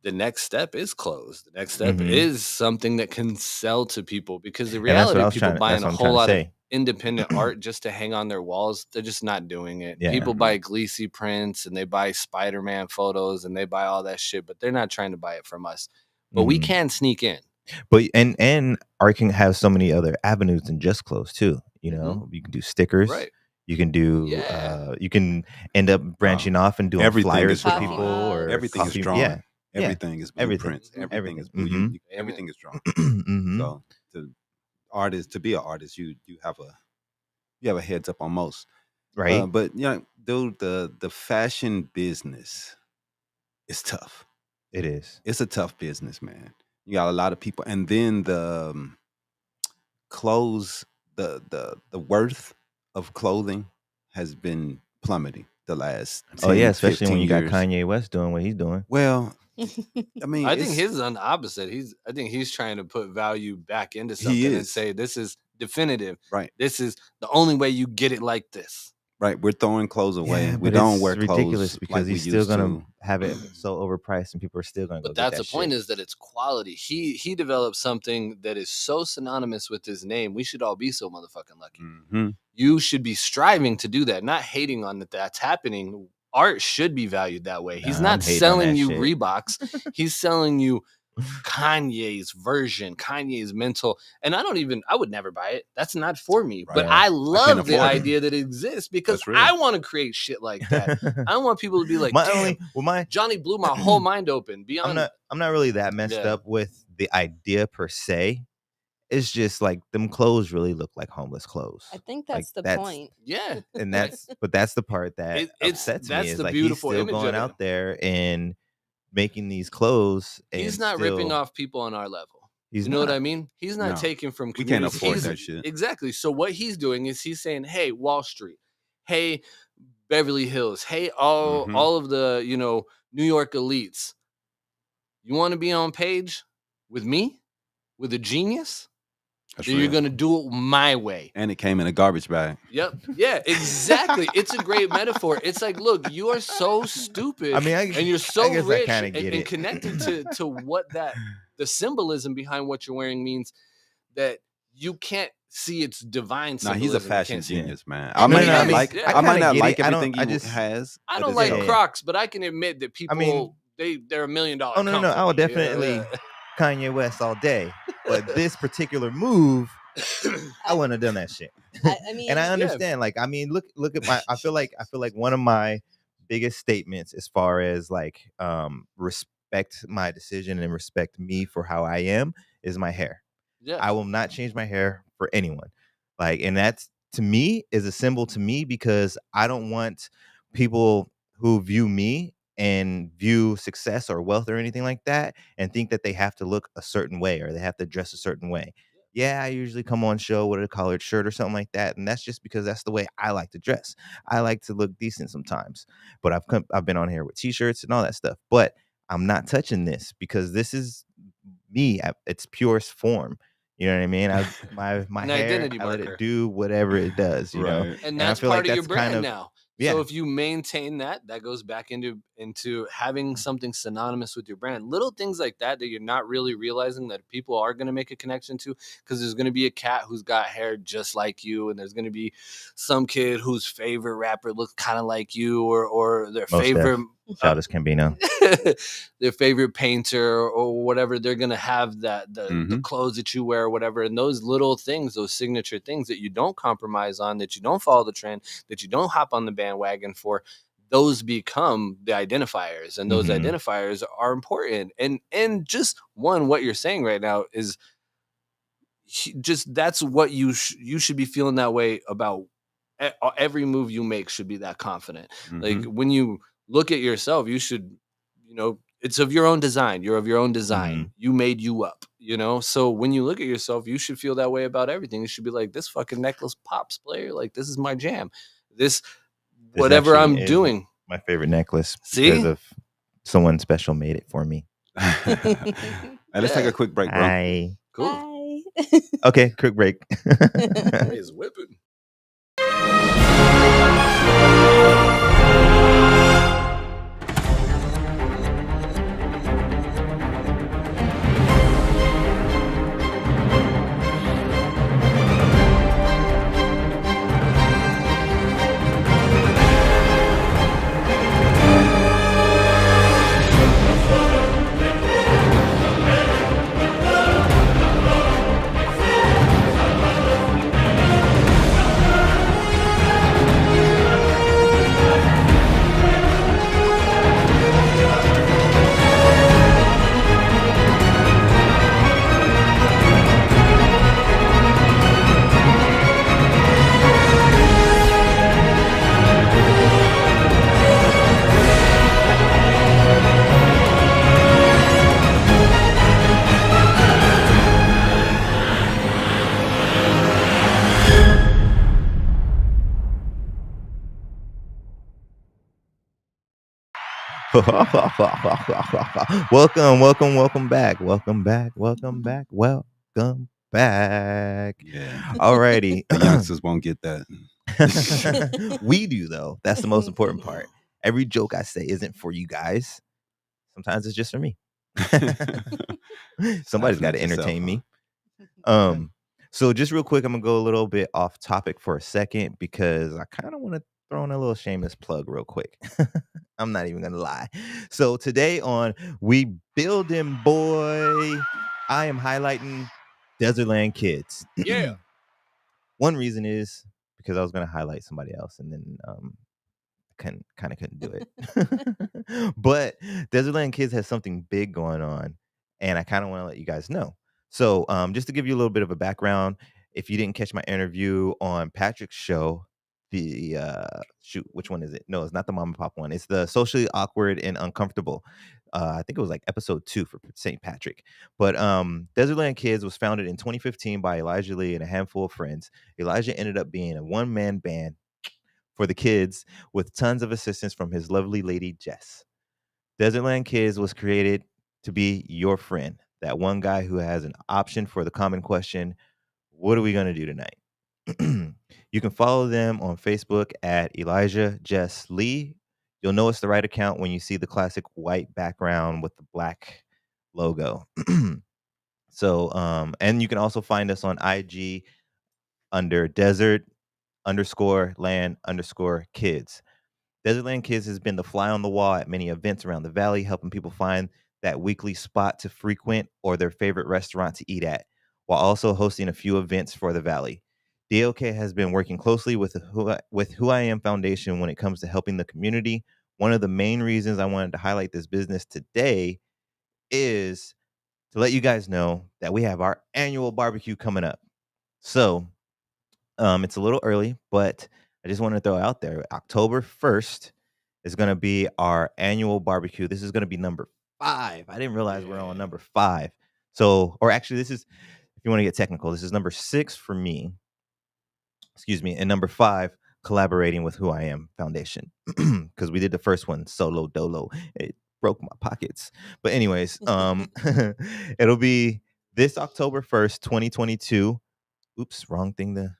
B: the next step is clothes. The next step is something that can sell to people, because the reality of people buying a whole lot of independent art just to hang on their walls, they're just not doing it.
A: Yeah.
B: People buy Gleesy prints and they buy Spider-Man photos and they buy all that shit, but they're not trying to buy it from us. But we can sneak in.
A: But and art can have so many other avenues than just clothes too. You know, you can do stickers.
B: Right.
A: You can do you can end up branching off and doing flyers for people, or
C: everything is drawn.
A: Yeah.
C: Everything is blueprints. Everything is blue. Everything is drawn. So to be an artist, you have a heads up on most.
A: Right.
C: But dude, the fashion business is tough.
A: It is.
C: It's a tough business, man. You got a lot of people, and then the clothes, the worth of clothing has been plummeting the last 10,
A: especially when you
C: years.
A: got Kanye West doing what he's doing.
C: Well, I mean,
B: I think his is on the opposite. I think he's trying to put value back into something and say this is definitive.
C: Right.
B: This is the only way you get it like this.
C: Right. We're throwing clothes away.
A: Yeah,
C: we don't wear clothes.
A: Ridiculous, because
C: like
A: he's still gonna have it so overpriced, and people are still gonna go.
B: But that's the point,
A: shit.
B: is that it's quality. He developed something that is so synonymous with his name. We should all be so motherfucking lucky. You should be striving to do that, not hating on that's happening. Art should be valued that way. He's not selling you Reeboks. He's selling you Kanye's version, Kanye's mental. And I would never buy it. That's not for me. Right. But I love the idea that it exists, because I want to create shit like that. I don't want people to be like, Johnny blew my whole mind open.
A: I'm not really that messed up with the idea per se. It's just like them clothes really look like homeless clothes.
D: I think that's the point.
B: Yeah.
A: And that's the part that upsets me, is
B: the
A: like
B: beautiful
A: he's still going out there and making these clothes. And
B: he's not ripping off people on our level. You know what I mean? He's not taking from communities.
C: We can't afford that shit.
B: Exactly. So what he's doing is he's saying, hey, Wall Street, hey, Beverly Hills, hey, all of the, New York elites. You want to be on page with me? With a genius? Then you're going to do it my way.
C: And it came in a garbage bag.
B: Yep. Yeah, exactly. It's a great metaphor. It's like, look, you are so stupid. And you're so rich and connected to what the symbolism behind what you're wearing means, that you can't see its divine symbolism.
C: He's a fashion genius, man. I might not like everything he has.
B: I don't like Crocs, but I can admit that people, they're $1 million.
A: Oh, no. I would definitely Kanye West all day. But this particular move, I wouldn't have done that shit. I mean, and I understand. Like, I mean, look at my. I feel like one of my biggest statements, as far as like respect my decision and respect me for how I am, is my hair. Yeah, I will not change my hair for anyone. Like, and that's, to me, is a symbol to me, because I don't want people who view me and view success or wealth or anything like that and think that they have to look a certain way or they have to dress a certain way. Yeah, I usually come on show with a collared shirt or something like that, and that's just because that's the way I like to dress. I like to look decent sometimes, but I've been on here with t-shirts and all that stuff, but I'm not touching this, because this is me at its purest form. You know what I mean? My
B: An
A: hair,
B: identity
A: I let
B: marker.
A: it do whatever it does, you know?
C: Right.
B: And
A: I
B: that's
A: feel
B: part
A: like
B: of your
A: that's kind
B: brand
A: of
B: now.
A: yeah.
B: So if you maintain that, that goes back into having something synonymous with your brand. Little things like that you're not really realizing that people are going to make a connection to, because there's going to be a cat who's got hair just like you, and there's going to be some kid whose favorite rapper looks kind of like you, or their
A: Most
B: favorite
A: Childish Gambino.
B: their favorite painter or whatever. They're gonna have the
C: Mhm.
B: clothes that you wear or whatever, and those little things, those signature things that you don't compromise on, that you don't follow the trend, that you don't hop on the bandwagon for, those become the identifiers, and those
A: Mhm.
B: identifiers are important. And just what you're saying right now is just, that's what you should be feeling that way about. Every move you make should be that confident. Like
C: Mhm.
B: when you look at yourself, you should, it's of your own design. You're of your own design.
A: Mhm.
B: You made you up, So when you look at yourself, you should feel that way about everything. You should be like, this fucking necklace pops, player. Like, this is my jam. This,
A: This
B: whatever
A: actually
B: I'm
A: is
B: doing.
A: my favorite necklace because
B: See?
A: of someone special made it for me.
C: Hey, let's take
B: Yeah.
C: a quick break, bro.
A: Hi.
B: Cool.
D: Bye.
A: Okay, quick break.
B: He's whipping.
A: welcome back. Welcome back.
C: Yeah.
A: Alrighty.
C: The youngsters won't get that.
A: We do though. That's the most important part. Every joke I say isn't for you guys. Sometimes it's just for me. Somebody's got
C: Laughing
A: to
C: at yourself,
A: entertain
C: huh?
A: me. So just real quick, I'm gonna go a little bit off topic for a second because I kind of want to throw in a little shameless plug real quick. I'm not even gonna lie. So today on We Building Boy, I am highlighting Desertland Kids.
B: Yeah.
A: One reason is because I was gonna highlight somebody else, and then couldn't do it. But Desertland Kids has something big going on, and I kind of want to let you guys know. So, just to give you a little bit of a background, if you didn't catch my interview on Patrick's show, the shoot, which one is it? No, it's not the mom and pop one. It's the socially awkward and uncomfortable. I think it was like episode 2 for St. Patrick. But Desertland Kids was founded in 2015 by Elijah Lee and a handful of friends. Elijah ended up being a one-man band for the kids with tons of assistance from his lovely lady, Jess. Desertland Kids was created to be your friend, that one guy who has an option for the common question, what are we going to do tonight? You can follow them on Facebook at Elijah Jess Lee. You'll know it's the right account when you see the classic white background with the black logo. So, and you can also find us on IG under desert_land_kids. Desertland Kids has been the fly on the wall at many events around the valley, helping people find that weekly spot to frequent or their favorite restaurant to eat at, while also hosting a few events for the valley. DOK has been working closely with Who I Am Foundation when it comes to helping the community. One of the main reasons I wanted to highlight this business today is to let you guys know that we have our annual barbecue coming up. So, it's a little early, but I just want to throw out there, October 1st is going to be our annual barbecue. This is going to be number 5. I didn't realize we're on number 5. So, or actually, this is, if you want to get technical, this is number 6 for me. Excuse me. And number 5, collaborating with Who I Am Foundation. Because we did the first one solo dolo. It broke my pockets. But anyways, it'll be This October 1st, 2022. Oops, wrong thing to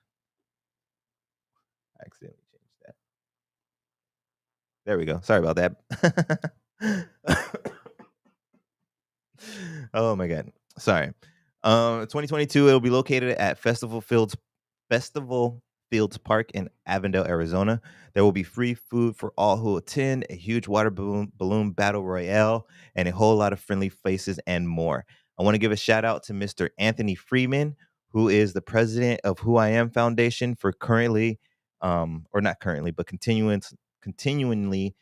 A: accidentally change that. There we go. Sorry about that. Oh my god. Sorry. 2022, it'll be located at Festival Fields Park in Avondale, Arizona. There will be free food for all who attend, a huge water balloon battle royale, and a whole lot of friendly faces and more. I want to give a shout out to Mr. Anthony Freeman, who is the president of Who I Am Foundation, for currently, or not currently, but continually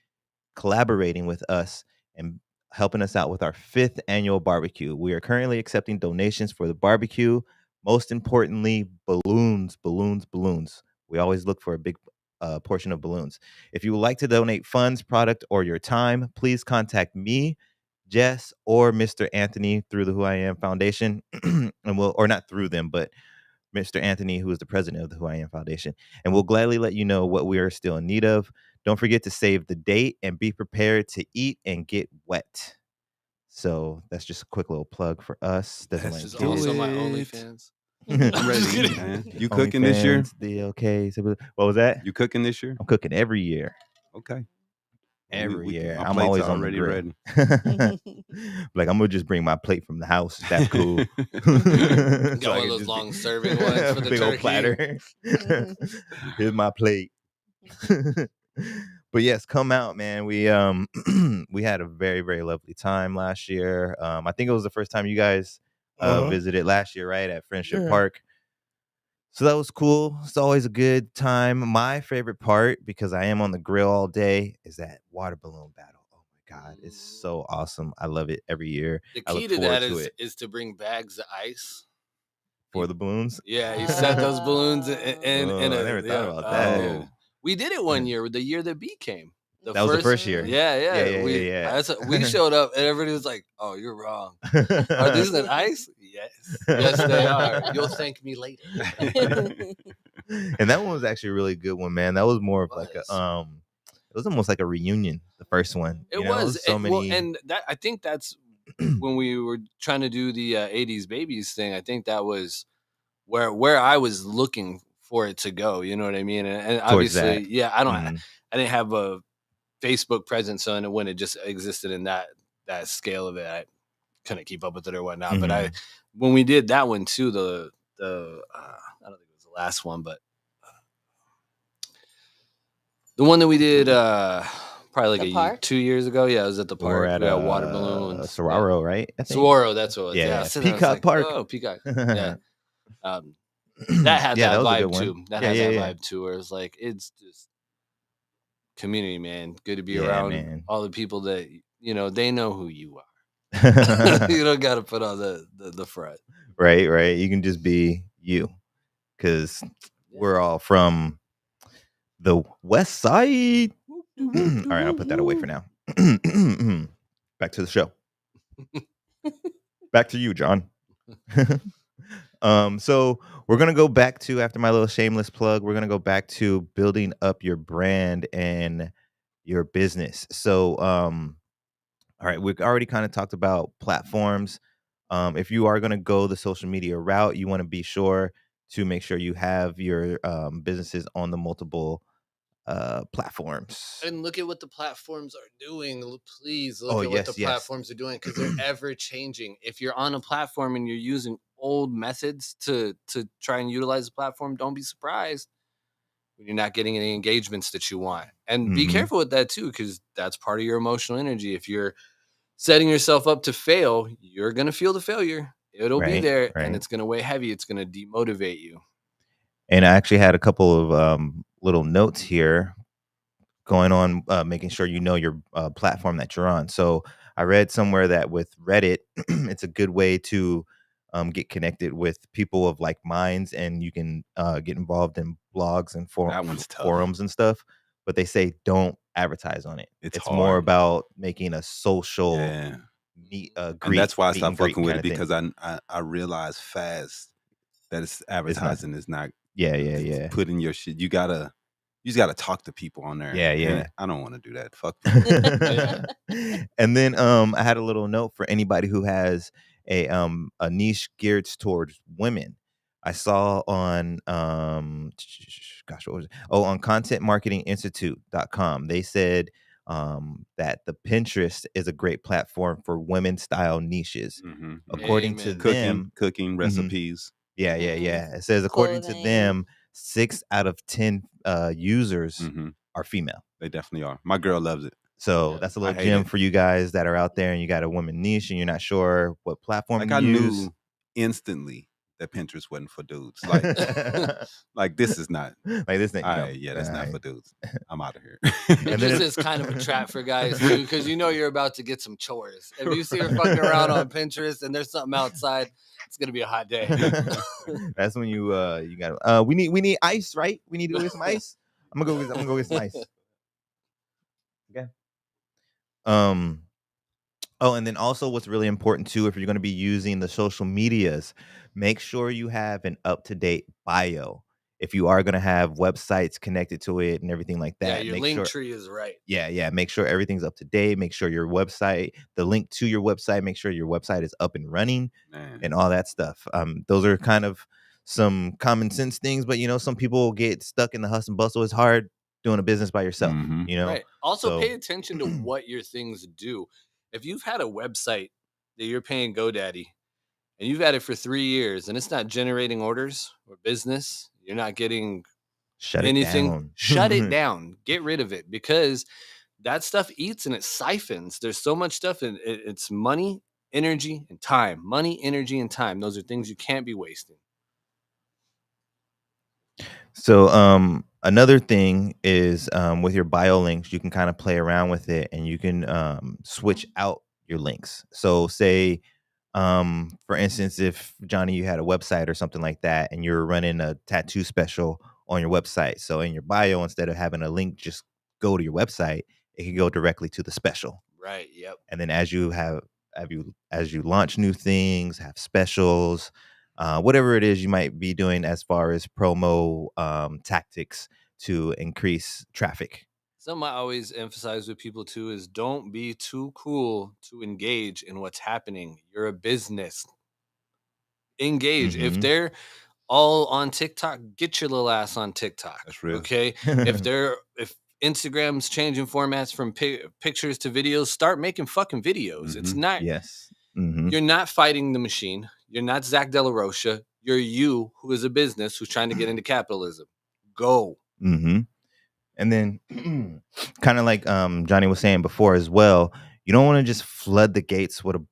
A: collaborating with us and helping us out with our 5th annual barbecue. We are currently accepting donations for the barbecue. Most importantly, balloons. We always look for a big portion of balloons. If you would like to donate funds, product, or your time, please contact me, Jess, or Mr. Anthony through the Who I Am Foundation, and or not through them, but Mr. Anthony, who is the president of the Who I Am Foundation, and we'll gladly let you know what we are still in need of. Don't forget to save the date and be prepared to eat and get wet. So that's just a quick little plug for us.
B: That's just also my OnlyFans.
C: I'm ready to eat, man. You cooking this year?
A: Okay. What was that?
C: You cooking this year?
A: I'm cooking every year.
C: Okay.
A: Every year.
C: My
A: I'm
C: plate's
A: always on the
C: already
A: grill.
C: ready.
A: Like, I'm gonna just bring my plate from the house. That's cool.
B: Got one of those long serving ones for the
A: big
B: turkey.
A: old platter. Here's my plate. But yes, come out, man. We we had a very, very lovely time last year. I think it was the first time you guys visited last year, right, at Friendship Park. So that was cool. It's always a good time. My favorite part, because I am on the grill all day, is that water balloon battle. Oh my God, it's so awesome. I love it every year.
B: The key to that is to bring bags of ice.
A: For the balloons?
B: Yeah, you set those balloons in
A: I never thought about that.
B: We did it one year, the year that B came.
A: That was the first year.
B: Yeah. We showed up and everybody was like, "Oh, you're wrong. Are these an ice?" Yes, they are. You'll thank me later.
A: And that one was actually a really good one, man. That was more of like a it was almost like a reunion. The first one.
B: It was so many. Well, and that I think that's when we were trying to do the '80s babies thing. I think that was where I was looking for it to go. You know what I mean? And obviously, I didn't have a Facebook presence on it when it just existed in that scale of it. I couldn't keep up with it or whatnot. But when we did that one too, the I don't think it was the last one, but the one that we did probably like 2 years ago. Yeah, it was at the park.
A: At
B: water balloon.
A: Saguaro, right?
B: Saguaro, that's what it was.
A: Yeah. Peacock Park.
B: Oh, Peacock. Yeah. That had that vibe too. That had that vibe too, where it's like, it's just community, man. Good to be around all the people that, they know who you are. You don't got to put on the front.
A: Right. You can just be you, because we're all from the West Side. All right, I'll put that away for now. Back to the show. Back to you, John. So we're gonna go back to, after my little shameless plug, we're gonna go back to building up your brand and your business. So all right, we've already kind of talked about platforms. If you are gonna go the social media route, you want to be sure to make sure you have your businesses on the multiple platforms.
B: And look at what the platforms are doing. Please look at what the platforms are doing, because they're ever changing. If you're on a platform and you're using old methods to try and utilize the platform, don't be surprised when you're not getting any engagements that you want. And be careful with that too, because that's part of your emotional energy. If you're setting yourself up to fail, you're going to feel the failure. It'll be there, and it's going to weigh heavy. It's going to demotivate you.
A: And I actually had a couple of little notes here going on, making sure you know your platform that you're on. So I read somewhere that with Reddit, it's a good way to get connected with people of like minds, and you can get involved in blogs and forums and stuff. But they say don't advertise on it. It's more about making a social meet.
C: And that's why I stopped fucking with it, because I realized fast that it's advertising is not.
A: Yeah.
C: Putting your shit. You just gotta talk to people on there.
A: Yeah.
C: And I don't want to do that. Fuck people.
A: And then I had a little note for anybody who has a niche geared towards women. I saw on gosh, what was it? Oh, on contentmarketinginstitute.com. They said that the Pinterest is a great platform for women style niches. According to
B: Amen.
A: them,
C: Cooking recipes.
A: yeah. It says according to
D: Clothing.
A: them, 6 out of 10 users are female.
C: They definitely are. My girl loves it.
A: So
B: Yeah.
A: that's a
C: I
A: little
C: hate
A: gem
C: it.
A: for you guys that are out there and you got a woman niche and you're not sure what platform
C: Like
A: to
C: I
A: use.
C: knew instantly that Pinterest wasn't for dudes. Like, like this is not.
A: Like this thing,
C: All
A: no.
C: right, yeah, that's not for dudes. I'm out of here.
A: And then
B: Pinterest is kind of a trap for guys too, because you know you're about to get some chores. If you see her fucking around on Pinterest and there's something outside, it's gonna be a hot day.
A: That's when you got we need ice, right? We need to go get some ice. I'm gonna go get some ice. Okay. Oh, and then also what's really important too, if you're going to be using the social medias, make sure you have an up-to-date bio. If you are going to have websites connected to it and everything like
B: Yeah,
A: that,
B: your
A: make
B: link
A: sure
B: tree is right.
A: yeah, make sure everything's up to date. Make sure your website, the link to your website, make sure your website is up and running and all that stuff. Those are kind of some common sense things, but some people get stuck in the hustle and bustle. It's hard doing a business by yourself,
B: Right. Also,
A: So
B: pay attention to what your things do. If you've had a website that you're paying GoDaddy and you've had it for 3 years and it's not generating orders or business, you're not getting
A: shut it
B: anything,
A: down.
B: shut it down. Get rid of it, because that stuff eats and it siphons. There's so much stuff, and it's money, energy, and time. Money, energy, and time. Those are things you can't be wasting.
A: So another thing is with your bio links, you can kind of play around with it and you can switch out your links. So say for instance, if Johnny, you had a website or something like that and you're running a tattoo special on your website. So in your bio, instead of having a link just go to your website, it can go directly to the special.
B: Right. Yep.
A: And then as you launch new things, have specials, whatever it is you might be doing as far as promo tactics to increase traffic.
B: Something I always emphasize with people too is don't be too cool to engage in what's happening. You're a business. Engage. If they're all on TikTok, get your little ass on TikTok.
C: That's real.
B: Okay. If Instagram's changing formats from pictures to videos, start making fucking videos. It's not.
A: Yes.
B: You're not fighting the machine. You're not Zach De La Rocha. You're you, who is a business who's trying to get into capitalism. Go.
A: And then kind of like Johnny was saying before as well, you don't want to just flood the gates with a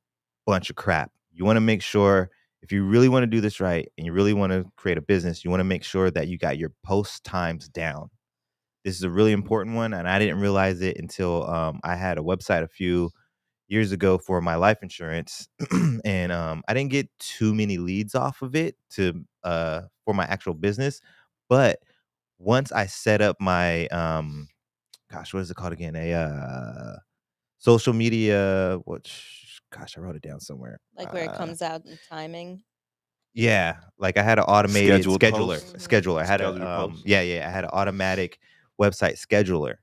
A: bunch of crap. You want to make sure, if you really want to do this right and you really want to create a business, you want to make sure that you got your post times down. This is a really important one, and I didn't realize it until I had a website a few years ago for my life insurance, and I didn't get too many leads off of it for my actual business. But once I set up my gosh, what is it called again? A social media. Gosh, I wrote it down somewhere.
D: Like where it comes out in timing.
A: Yeah, like I had an automated
C: Scheduled
A: scheduler.
C: posts?
A: Scheduler. I had
C: Schedule your
A: a
C: posts?
A: I had an automatic website scheduler.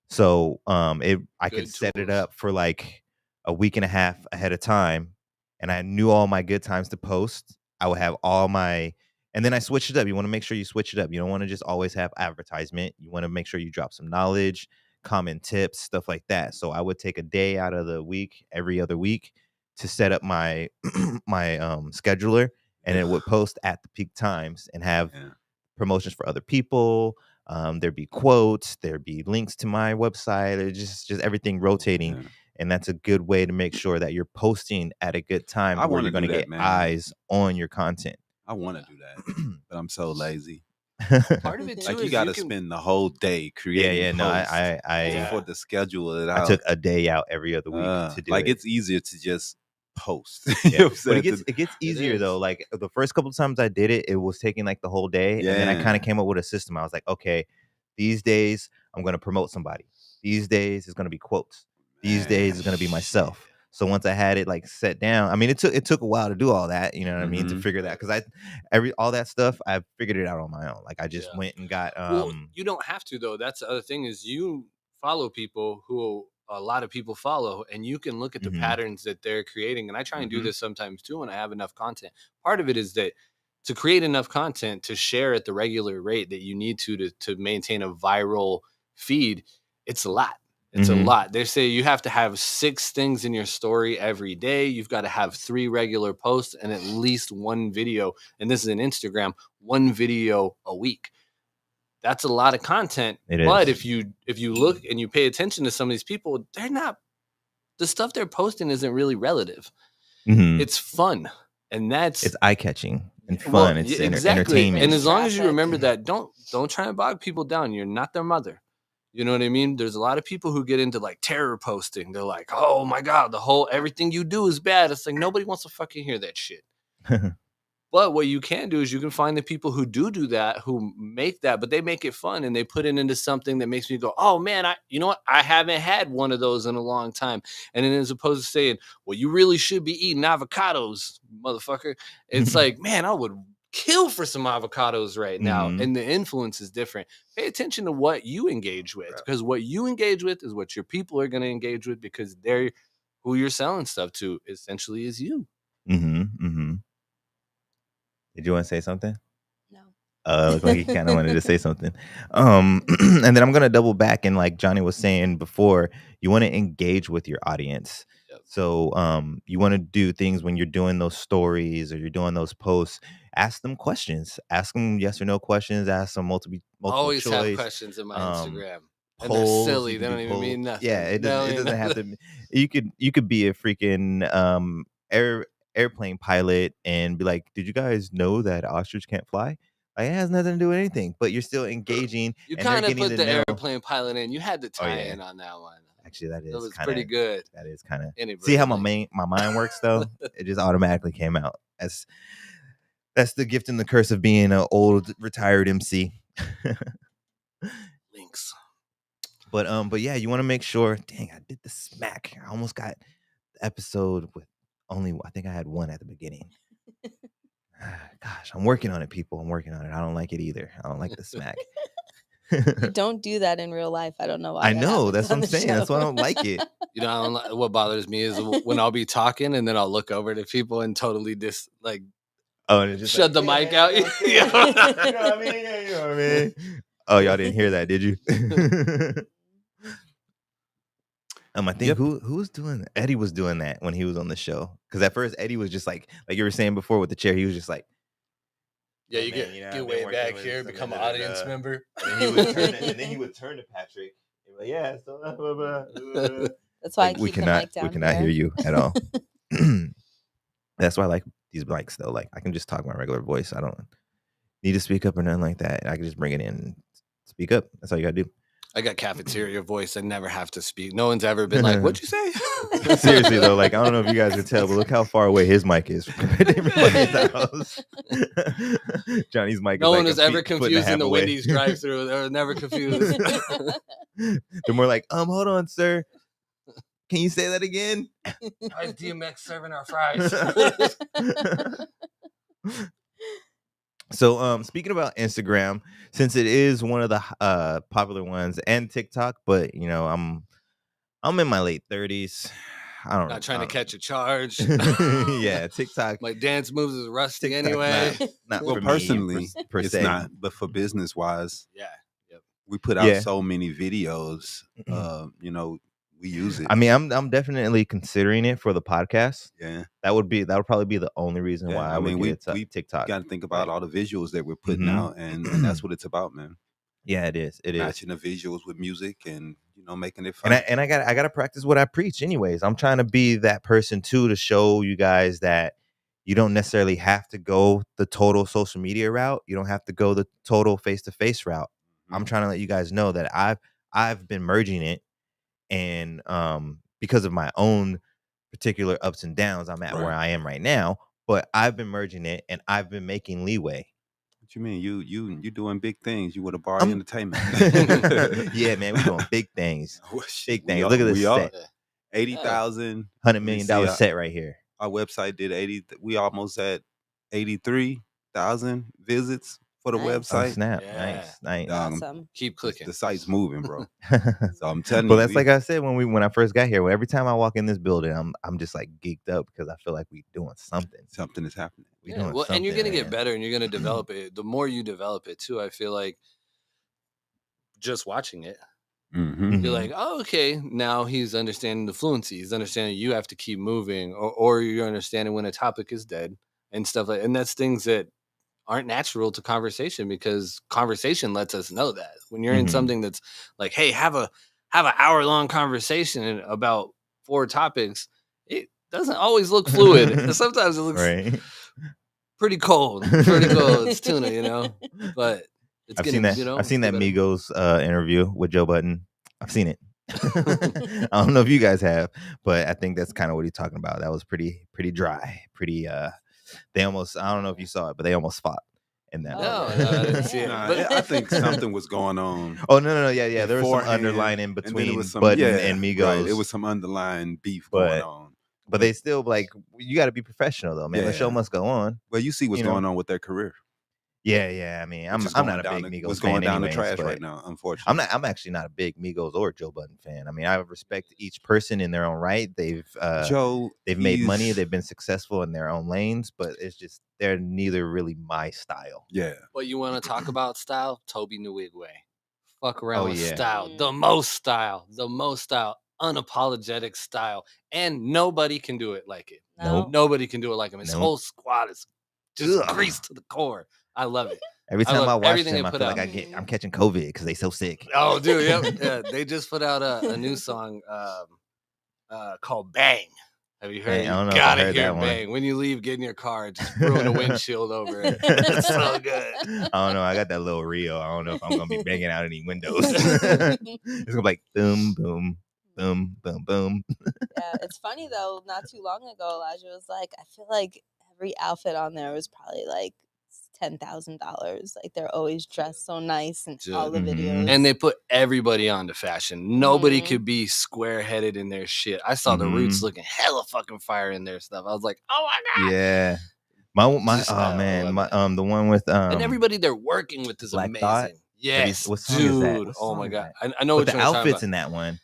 A: So I could
B: Good
A: set it
B: tools.
A: up for like a week and a half ahead of time, and I knew all my good times to post. I would have and then I switched it up. You want to make sure you switch it up. You don't want to just always have advertisement. You want to make sure you drop some knowledge, common tips, stuff like that. So I would take a day out of the week, every other week, to set up my my scheduler, and it would post at the peak times and have promotions for other people. There'd be quotes, there'd be links to my website, just everything rotating. And that's a good way to make sure that you're posting at a good time where you're going to get eyes on your content.
C: I want to do that, but I'm so lazy.
B: Part of it too
C: Like
B: is
C: you got to spend the whole day creating posts. Before the schedule it out.
A: I took a day out every other week to do it.
C: It's easier to just post.
A: Yeah. But it gets easier though. Like the first couple of times I did it, it was taking like the whole day. And then I kind of came up with a system. I was like, okay, these days I'm going to promote somebody. These days it's going to be quotes. These days it's going to be myself. So once I had it like set down, I mean, it took a while to do all that, you know what I mean, to figure that, because all that stuff I figured it out on my own. Like I just went and got.
B: Well, you don't have to though. That's the other thing is you follow people who a lot of people follow, and you can look at the patterns that they're creating. And I try and do this sometimes too when I have enough content. Part of it is that to create enough content to share at the regular rate that you need to maintain a viral feed, it's a lot. It's a lot. They say you have to have 6 things in your story every day. You've got to have 3 regular posts and at least 1 video. And this is an Instagram, 1 video a week. That's a lot of content. But if you look and you pay attention to some of these people, the stuff they're posting isn't really relative. It's fun. And it's
A: eye-catching and fun. Well, it's entertainment.
B: And as long as you remember that, don't try and bog people down. You're not their mother. You know what I mean? There's a lot of people who get into like terror posting. They're like, oh my God, everything you do is bad. It's like, nobody wants to fucking hear that shit. But what you can do is you can find the people who do that, who make that, but they make it fun and they put it into something that makes me go, oh man, you know what? I haven't had one of those in a long time. And then as opposed to saying, well, you really should be eating avocados, motherfucker. It's like, man, I would kill for some avocados right now. And the influence is different. Pay attention to what you engage with, because what you engage with is what your people are going to engage with, because they're who you're selling stuff to essentially is you.
A: Did you want to say something?
D: No.
A: Looked like you kind of wanted to say something. And then I'm going to double back, and like Johnny was saying before, you want to engage with your audience. Yep. So you want to do things when you're doing those stories or you're doing those posts. Ask them questions. Ask them yes or no questions. Ask them multiple
B: always
A: choice.
B: Have questions in my Instagram. And they're silly. They don't even mean nothing.
A: Yeah, it doesn't have to. You could be a freaking airplane pilot and be like, did you guys know that ostrich can't fly? Like, it has nothing to do with anything, but you're still engaging.
B: You kind of put the airplane pilot in. You had to tie in on that one.
A: Actually, that was
B: pretty good.
A: That is kind of. See how my mind works though? It just automatically came out. That's the gift and the curse of being an old retired MC.
B: Links.
A: But yeah, you want to make sure. Dang, I did the smack. I almost got the episode with only. I think I had 1 at the beginning. Gosh, I'm working on it, people. I'm working on it. I don't like it either. I don't like the smack.
D: You don't do that in real life. I don't know why.
A: I know. That's what I'm saying. That's why I don't like it.
B: You know, what bothers me is when I'll be talking and then I'll look over to people and totally just shut the mic out.
A: You know what I mean? You know what I mean? Oh, y'all didn't hear that, did you? I think who was doing that? Eddie was doing that when he was on the show. Because at first Eddie was just like you were saying before with the chair, he was just like,
B: yeah, you get way back here, become an audience member.
A: And then he would turn to Patrick and be like, yeah, so blah, blah, blah.
D: That's why I keep the mic down.
A: We cannot hear you at all. That's why I like these mics though. Like, I can just talk my regular voice. I don't need to speak up or nothing like that. I can just bring it in and speak up. That's all you gotta do.
B: I got cafeteria voice. I never have to speak. No one's ever been like, what'd you say?
A: Seriously though, like, I don't know if you guys can tell, but look how far away his mic is from everybody's house. Johnny's mic.
B: No one is ever confused in the Wendy's drive-thru. They're never confused.
A: They're more like, hold on, sir. Can you say that again?
B: How's DMX serving our fries?
A: So speaking about Instagram, since it is one of the popular ones, and TikTok, but you know, I'm in my late 30s. I don't know.
B: Not trying to catch a charge.
A: Yeah, TikTok.
B: My dance moves is rusty anyway.
C: Not well, personally, per se. Not, but for business wise,
B: yeah, yep.
C: We put out so many videos. You know, we use it.
A: I mean, I'm definitely considering it for the podcast.
C: Yeah,
A: that would probably be the only reason why I mean, we TikTok.
C: Got to think about all the visuals that we're putting out, and that's what it's about, man.
A: Yeah, it is.
C: Matching the visuals with music, and you know, making it fun.
A: And I got to practice what I preach, anyways. I'm trying to be that person too, to show you guys that you don't necessarily have to go the total social media route. You don't have to go the total face-to-face route. I'm trying to let you guys know that I've been merging it. And because of my own particular ups and downs, I'm at where I am right now. But I've been merging it, and I've been making leeway.
C: What you mean? You doing big things? You with Habari Entertainment?
A: Yeah, man, we doing big things. Big things. Look at this set.
C: 80,000,
A: $100 million set right here.
C: Our website did 80. We almost at 83,000 visits for the
D: Nice.
A: Oh,
C: website.
A: snap.
B: Yeah.
A: Nice.
D: Awesome.
B: Keep clicking.
C: The site's moving, bro. So I'm telling
A: Well,
C: you,
A: that's like I said when I first got here. Every time I walk in this building, I'm just like geeked up because I feel like we doing something.
C: something is happening.
A: We
B: Yeah,
A: doing
B: well,
A: something.
B: and you're gonna get
A: man.
B: better, and you're gonna develop it. The more you develop it, too, I feel like just watching it,
C: Mm-hmm.
B: you're like, oh, okay, now he's understanding the fluency. He's understanding you have to keep moving, or you're understanding when a topic is dead and stuff like. And that's things that aren't natural to conversation because conversation lets us know that when you're in
A: Mhm.
B: something that's like, hey, have an hour-long conversation about 4 topics. It doesn't always look fluid. Sometimes it looks
A: Right.
B: pretty cold. Pretty cold. It's tuna, you know. But it's
A: I've
B: gonna,
A: seen that.
B: you know,
A: I've seen
B: get
A: that
B: better.
A: Migos interview with Joe Budden. I've seen it. I don't know if you guys have, but I think that's kind of what he's talking about. That was pretty dry. Pretty they almost, I don't know if you saw it, but they almost fought in that.
B: No,
D: really?
B: I didn't see it.
C: Nah,
B: But
C: I think something was going on.
A: Oh no, yeah. There was some
C: beforehand,
A: underlying in
C: and then it
A: between
C: was some,
A: Budden and Migos.
C: Right. It was some underlying beef going on.
A: But they still like, you got to be professional though, man. The show
C: Yeah.
A: must go on.
C: Well, you see what's
A: You know?
C: going on with their career.
A: Yeah. I mean,
C: Which is
A: I'm
C: going
A: not a
C: down
A: big
C: the-
A: Migos
C: what's
A: fan
C: going down
A: anyways,
C: the trash
A: but
C: right now, unfortunately.
A: I'm actually not a big Migos or Joe Budden fan. I mean, I respect each person in their own right.
C: Joe,
A: They've made money. They've been successful in their own lanes, but it's just they're neither really my style.
C: Yeah.
B: But you want to talk about style? Toby Nwigwe. Fuck around
A: Oh,
B: with
A: yeah.
B: style. The most style. Unapologetic style. And nobody can do it like it.
A: Nope.
B: Nobody can do it like him. His
A: Nope.
B: whole squad is just
A: Ugh.
B: greased to the core. I love it.
A: Every
B: I
A: time
B: love
A: I watch
B: everything
A: them,
B: they
A: I
B: put
A: feel like
B: out.
A: I'm catching COVID because they so sick.
B: Oh, dude, yeah. They just put out a new song called Bang. Have you heard
A: Hey,
B: it?
A: I don't
B: You
A: know if I
B: gotta
A: heard
B: hear
A: that one.
B: Bang. When you leave, get in your car, just ruin the windshield over it. It's so good.
A: I don't know. I got that little Rio. I don't know if I'm gonna be banging out any windows. It's gonna be like boom, boom, boom, boom, boom.
D: Yeah, it's funny though. Not too long ago, Elijah was like, I feel like every outfit on there was probably like $10,000. Like they're always dressed so nice in all the videos.
B: And they put everybody onto fashion. Nobody
D: Mhm.
B: could be square headed in their shit. I saw the Roots looking hella fucking fire in their stuff. I was like, oh my god.
A: Yeah. My
B: Just-
A: oh man,
B: love
A: my
B: it.
A: the one with
B: And everybody they're working with is
A: Black
B: amazing.
A: Thought?
B: Yes,
A: what song is that?
B: dude.
A: What
B: Oh
A: song
B: my
A: is
B: god.
A: that?
B: I know
A: But
B: what
A: the
B: you're talking
A: outfits
B: about.
A: in that one.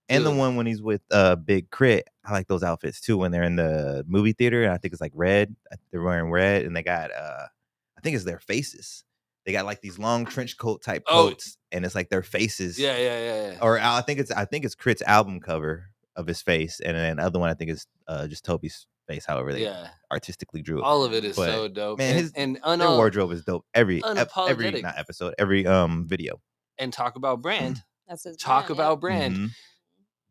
A: And the
B: Dude.
A: one when he's with Big Crit, I like those outfits too. When they're in the movie theater, and I think it's like red. They're wearing red, and they got I think it's their faces. They got like these long trench coat type coats, and it's like their faces.
B: Yeah.
A: Or I think it's Crit's album cover of his face, and then the other one I think is just Toby's face. However they artistically drew it.
B: All of it is
A: But,
B: so dope.
A: Man, their wardrobe is dope. Every
B: unapologetic.
A: not episode, every video.
B: And talk about brand.
D: That's his
B: Talk
D: brand,
B: about brand.
A: Mhm.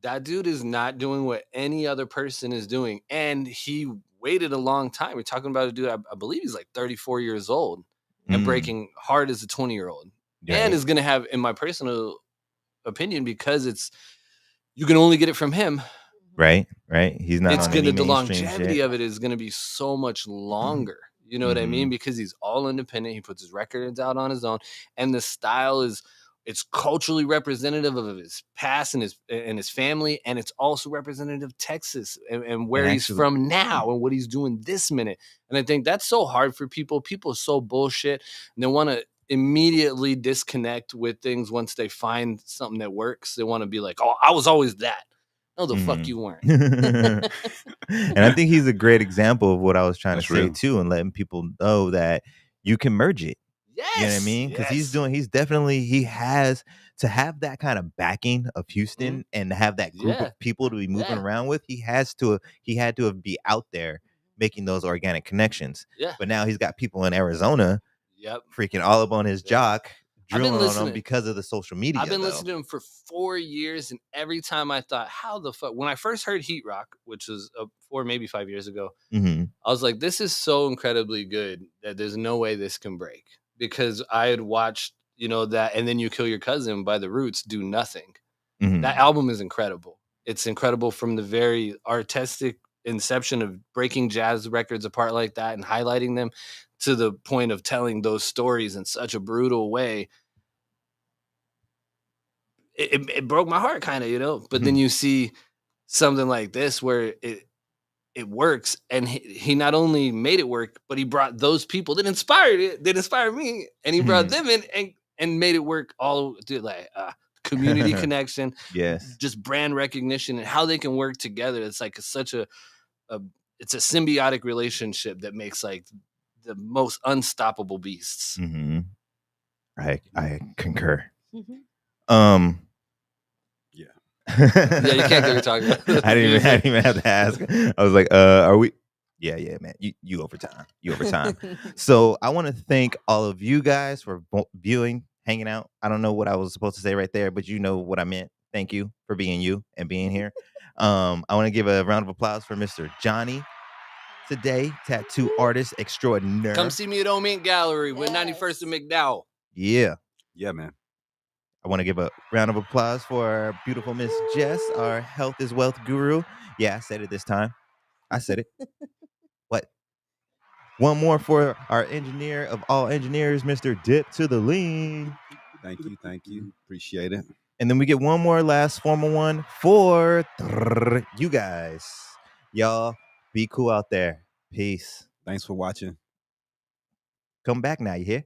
B: That dude is not doing what any other person is doing. And he waited a long time. We're talking about a dude, I believe he's like 34 years old and breaking hard as a 20-year-old.
A: Right.
B: And is going to have, in my personal opinion, because you can only get it from him.
A: Right. He's not.
B: It's
A: on
B: gonna
A: any
B: the
A: mainstream
B: longevity
A: shit.
B: of it is gonna be so much longer. You know what I mean? Because he's all independent. He puts his records out on his own, and the style it's culturally representative of his past and his family, and it's also representative of Texas and where he's from now and what he's doing this minute. And I think that's so hard for people. People are so bullshit, and they want to immediately disconnect with things once they find something that works. They want to be like, "Oh, I was always that." No, the fuck you weren't.
A: And I think he's a great example of what I was trying to say
C: real.
A: too, and letting people know that you can merge it.
B: Yes,
A: You know what I mean? Because he has to have that kind of backing of Houston and to have that group of people to be moving around with. He had to be out there making those organic connections.
B: Yeah.
A: But now he's got people in Arizona
B: Yep.
A: freaking all up on his jock, drilling on him
B: listening.
A: because of the social media.
B: I've been listening to him for 4 years, and every time I thought, how the fuck? When I first heard Heat Rock, which was 4, maybe 5 years ago, I was like, this is so incredibly good that there's no way this can break. Because I had watched, that, and then You Kill Your Cousin by The Roots do nothing. That album is incredible. It's incredible from the very artistic inception of breaking jazz records apart like that and highlighting them to the point of telling those stories in such a brutal way. It broke my heart kind of, but then you see something like this where it works. And he not only made it work, but he brought those people that inspired it, that inspired me, and he brought them in and made it work all through, like community connection,
A: yes,
B: just brand recognition, and how they can work together. It's like such a it's a symbiotic relationship that makes like the most unstoppable beasts.
A: Mm-hmm. I concur.
C: Yeah.
B: Yeah, you can't get talking about.
A: I didn't even have to ask. I was like, are we? Yeah, man. You over time. You over time. So I want to thank all of you guys for viewing, hanging out. I don't know what I was supposed to say right there, but you know what I meant. Thank you for being you and being here. I want to give a round of applause for Mr. Johnny today, tattoo artist extraordinaire.
B: Come see me at Omint Gallery with 91st and McDowell.
A: Yeah,
C: man.
A: I want to give a round of applause for our beautiful Miss Jess, our health is wealth guru. Yeah, I said it this time. I said it. What? One more for our engineer of all engineers, Mr. Dip to the lean.
C: Thank you. Appreciate it.
A: And then we get one more last formal one for you guys. Y'all be cool out there. Peace.
C: Thanks for watching.
A: Come back now, you hear?